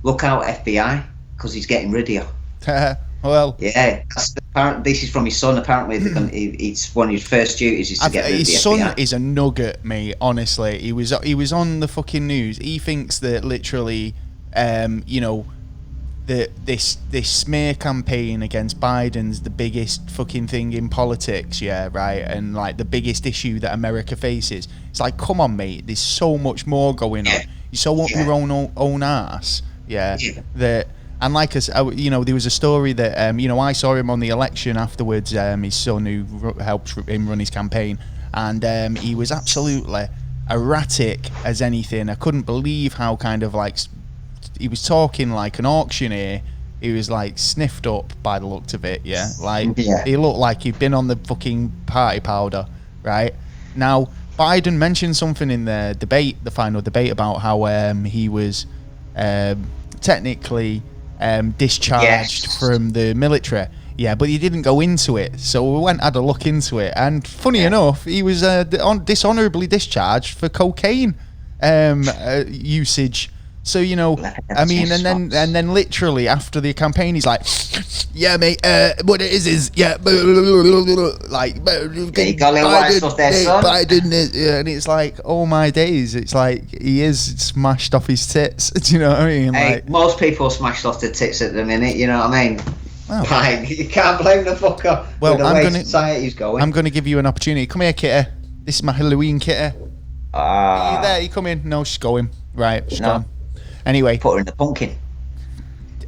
look out FBI, because he's getting rid of you. Well, yeah, this is from his son. Apparently, it's one of his first duties is to get rid of the his son FBI. is a nugget, mate. Honestly, he was on the fucking news. He thinks that literally, you know, this smear campaign against Biden's the biggest fucking thing in politics, yeah, right, and like the biggest issue that America faces. It's like, come on, mate. There's so much more going on. You so up your own ass, yeah. That. And like us, you know, there was a story that, you know, I saw him on the election afterwards. His son, who helped him run his campaign, and he was absolutely erratic as anything. I couldn't believe how kind of like he was talking like an auctioneer. He was like sniffed up by the look of it, yeah. Like he looked like he'd been on the fucking party powder, right? Now Biden mentioned something in the debate, the final debate, about how he was technically discharged from the military, yeah, but he didn't go into it, so we went had a look into it, and funny enough, he was dishonorably discharged for cocaine usage. So, you know, I mean, and then literally after the campaign, he's like, yeah, mate, what it is, yeah, like, you got a little white stuff there, son. Biden is, yeah, and it's like, oh my days, it's like he is smashed off his tits. Do you know what I mean? Hey, like, most people smashed off their tits at the minute, you know what I mean? Well, like, you can't blame the fucker with the way society's going. I'm going to give you an opportunity. Come here, kitty. This is my Halloween kitty. Are you there? You come in? No, she's going. Right, she's gone. Anyway, put her in the pumpkin.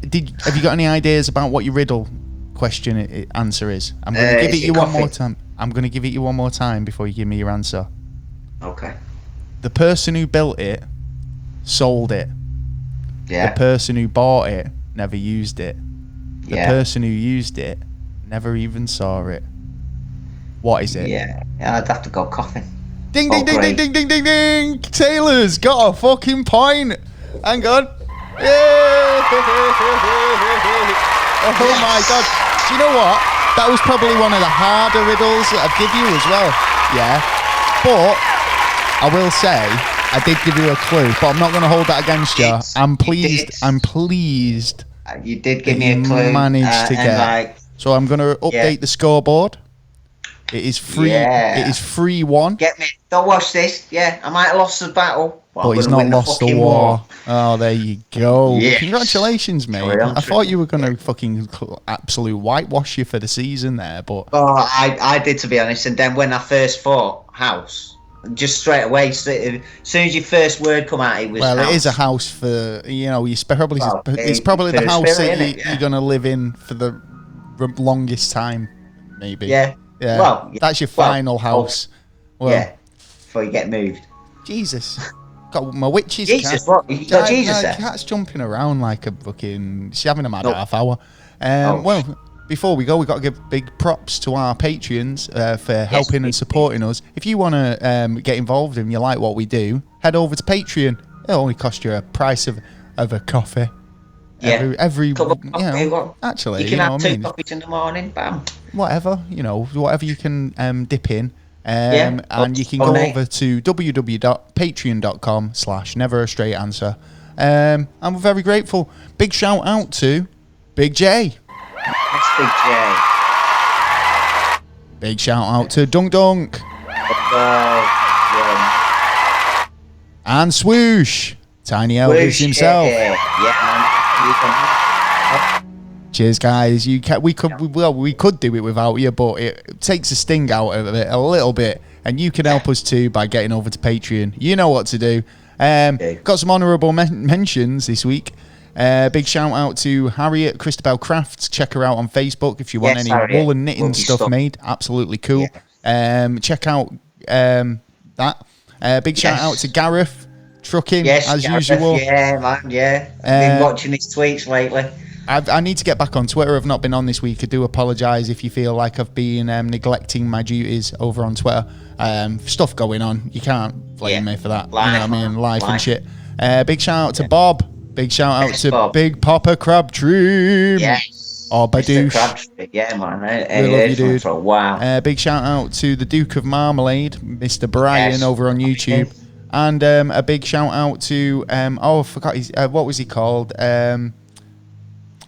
Have you got any ideas about what your riddle question answer is? I'm going to give it you one more time. I'm going to give it you one more time before you give me your answer. Okay. The person who built it sold it. Yeah. The person who bought it never used it. The person who used it never even saw it. What is it? Yeah, I'd have to go coffin. Ding, ding, ding, ding, ding, ding, ding, ding. Taylor's got a fucking point. Hang on. Yay! Oh my God. Do you know what? That was probably one of the harder riddles that I've given you as well. Yeah. But I will say, I did give you a clue, but I'm not going to hold that against you. I'm pleased. You did give me a clue. Managed to get. So I'm going to update the scoreboard. It is free. Yeah. It is 3-1. Get me. Don't watch this. Yeah, I might have lost the battle, but he's not lost the war. Oh, there you go. Yes. Congratulations, mate. I thought you were going to fucking absolute whitewash you for the season there, but... Oh, I did, to be honest. And then when I first fought House, just straight away, as soon as your first word come out, it was Well, house. It is a house for, you know, it's probably the house that you're going to live in for the longest time, maybe. Yeah. Yeah, well, that's your final house. Well, yeah, before you get moved. Jesus, got my witch's Jesus, cat. what? You got Jesus there? Cat's jumping around like a fucking. She's having a mad half hour. Well, before we go, we got to give big props to our Patreons for helping and supporting us. If you want to get involved and you like what we do, head over to Patreon. It'll only cost you a price of a coffee. Yeah, every you know, actually, you can have two I mean? coffees in the morning, bam. Whatever, you know, whatever you can dip in. And you can go over to www.patreon.com/neverstraightanswer. I'm very grateful. Big shout out to Big J. That's Big J. Big shout out to Dunk Dunk. And Swoosh. Tiny Elvis himself. Yeah, man. Cheers, guys. We could do it without you, but it takes a sting out of it a little bit, and you can help us too by getting over to Patreon. You know what to do. Got some honourable mentions this week. Big shout out to Harriet Christabel Crafts. Check her out on Facebook if you want any wool and knitting stuff made. Absolutely cool. Check out that. Big shout out to Gareth Trucking as Gareth, usual. Yeah, man. Yeah, I've been watching his tweets lately. I need to get back on Twitter. I've not been on this week. I do apologise if you feel like I've been neglecting my duties over on Twitter. Stuff going on. You can't blame me for that. Life, you know what I mean? Life and shit. Big shout out to Bob. Big shout out to Bob. Big Papa Crabtree. Yes. Oh, Badoosh. Crabtree. Yeah, man. We love you, dude. For a while. Big shout out to the Duke of Marmalade, Mr. Brian, over on YouTube. And a big shout out to I forgot his what was he called?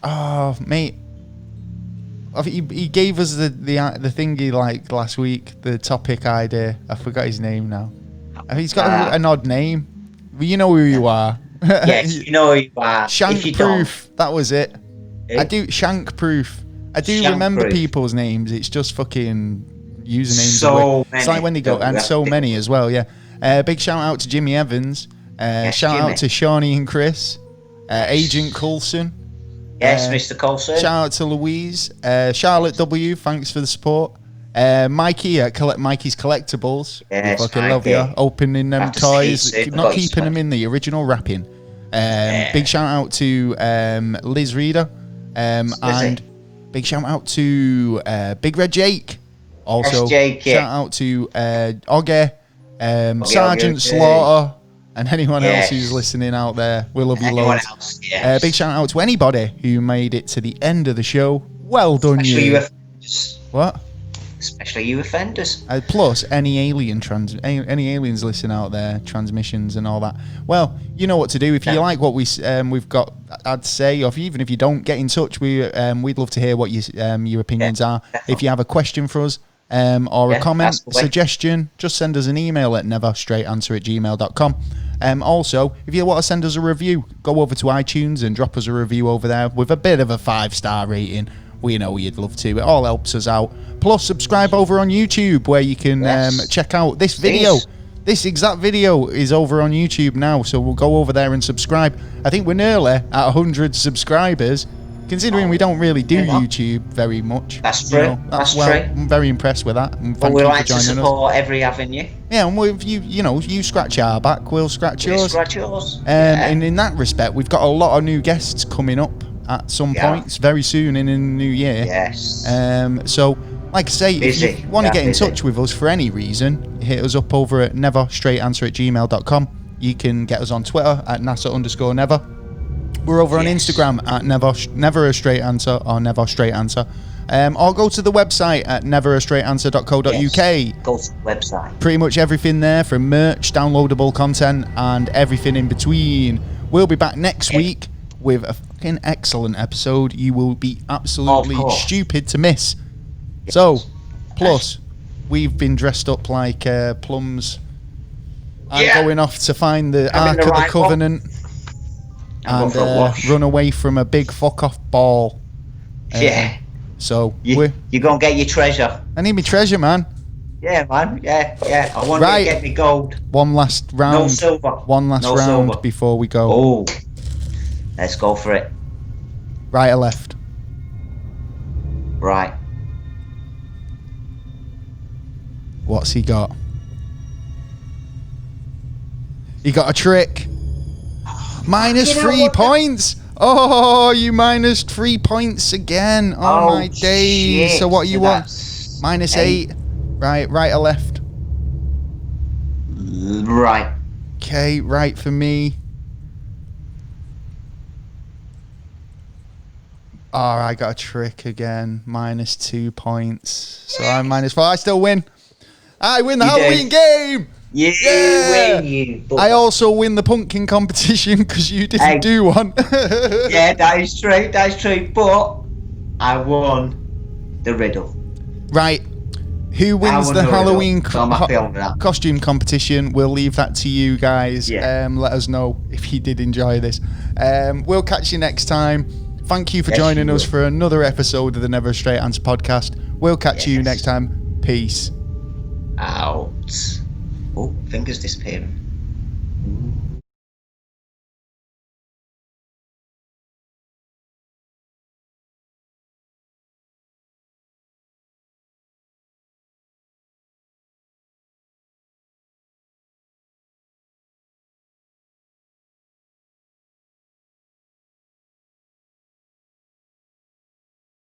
Oh, mate. He gave us the thingy like last week, the topic idea. I forgot his name now. I think he's got an odd name. You know who you are. Yes, you know who you are. Shank Proof. That was it. I do Shank Proof. I do remember people's names. It's just fucking usernames. So many. It's like when they go, and so many as well. Yeah. Big shout out to Jimmy Evans. Shout out to Shawnee and Chris. Agent Coulson. Yes, Mr. Coulson. Shout out to Louise. Charlotte W. Thanks for the support. Mikey at Mikey's Collectibles. Yes, we fucking love you. Opening them toys. Not keeping them in the original wrapping. Big shout out to Liz Reader. And big shout out to Big Red Jake. Also, shout out to Ogge, Sergeant Slaughter. And anyone else who's listening out there, we love you loads. Big shout out to anybody who made it to the end of the show. Well done, especially you offenders. What? Especially you offenders. Plus, any aliens listening out there, transmissions and all that. Well, you know what to do. If you like what we've got, I'd say, or even if you don't, get in touch. We'd love to hear what your opinions are. Definitely. If you have a question for us, or a comment, suggestion, just send us an email at neverstraightanswer@gmail.com. Also, if you want to send us a review, go over to iTunes and drop us a review over there with a bit of a 5-star rating. We know you'd love to. It all helps us out. Plus, subscribe over on YouTube where you can check out this video. This exact video is over on YouTube now, so we'll go over there and subscribe. I think we're nearly at 100 subscribers. Considering we don't really do YouTube very much. That's true. That's true. I'm very impressed with that. And thank you like for joining to support every avenue. Yeah, and if you scratch our back, we'll scratch yours. Scratch yours. And in that respect, we've got a lot of new guests coming up at some points very soon in the new year. Yes. So, like I say, if you want to get in touch with us for any reason, hit us up over at neverstraightanswer@gmail.com. You can get us on Twitter at NASA_never. We're over on Instagram at never a straight answer or never straight answer. Or go to the website at neverstraightanswer.co.uk. Go to the website. Pretty much everything there, from merch, downloadable content, and everything in between. We'll be back next week with a fucking excellent episode. You will be absolutely stupid to miss. Yes. So, plus, we've been dressed up like plums. I'm going off to find the Ark of the Covenant. And run away from a big fuck off ball. So you're gonna get your treasure. I need my treasure, man. Yeah, man. Yeah. I want to get me gold. One last round. No silver. One last round silver. Before we go. Oh, let's go for it. Right or left? Right. What's he got? He got a trick. Minus 3 points. Oh, you minus 3 points again. Oh my days. Shit. So what you want? Minus 8. Right or left? Right. Okay, right for me. Oh, I got a trick again. Minus 2 points. So I'm minus 4. I still win. I win the Halloween game. Win. I also win the pumpkin competition because you didn't do one. Yeah, that is true. But I won the riddle. Right. Who wins the Halloween costume competition? We'll leave that to you guys. Let us know if you did enjoy this. We'll catch you next time. Thank you for joining us for another episode of the Never a Straight Answer podcast. We'll catch you next time. Peace. Out. Oh, fingers disappearing.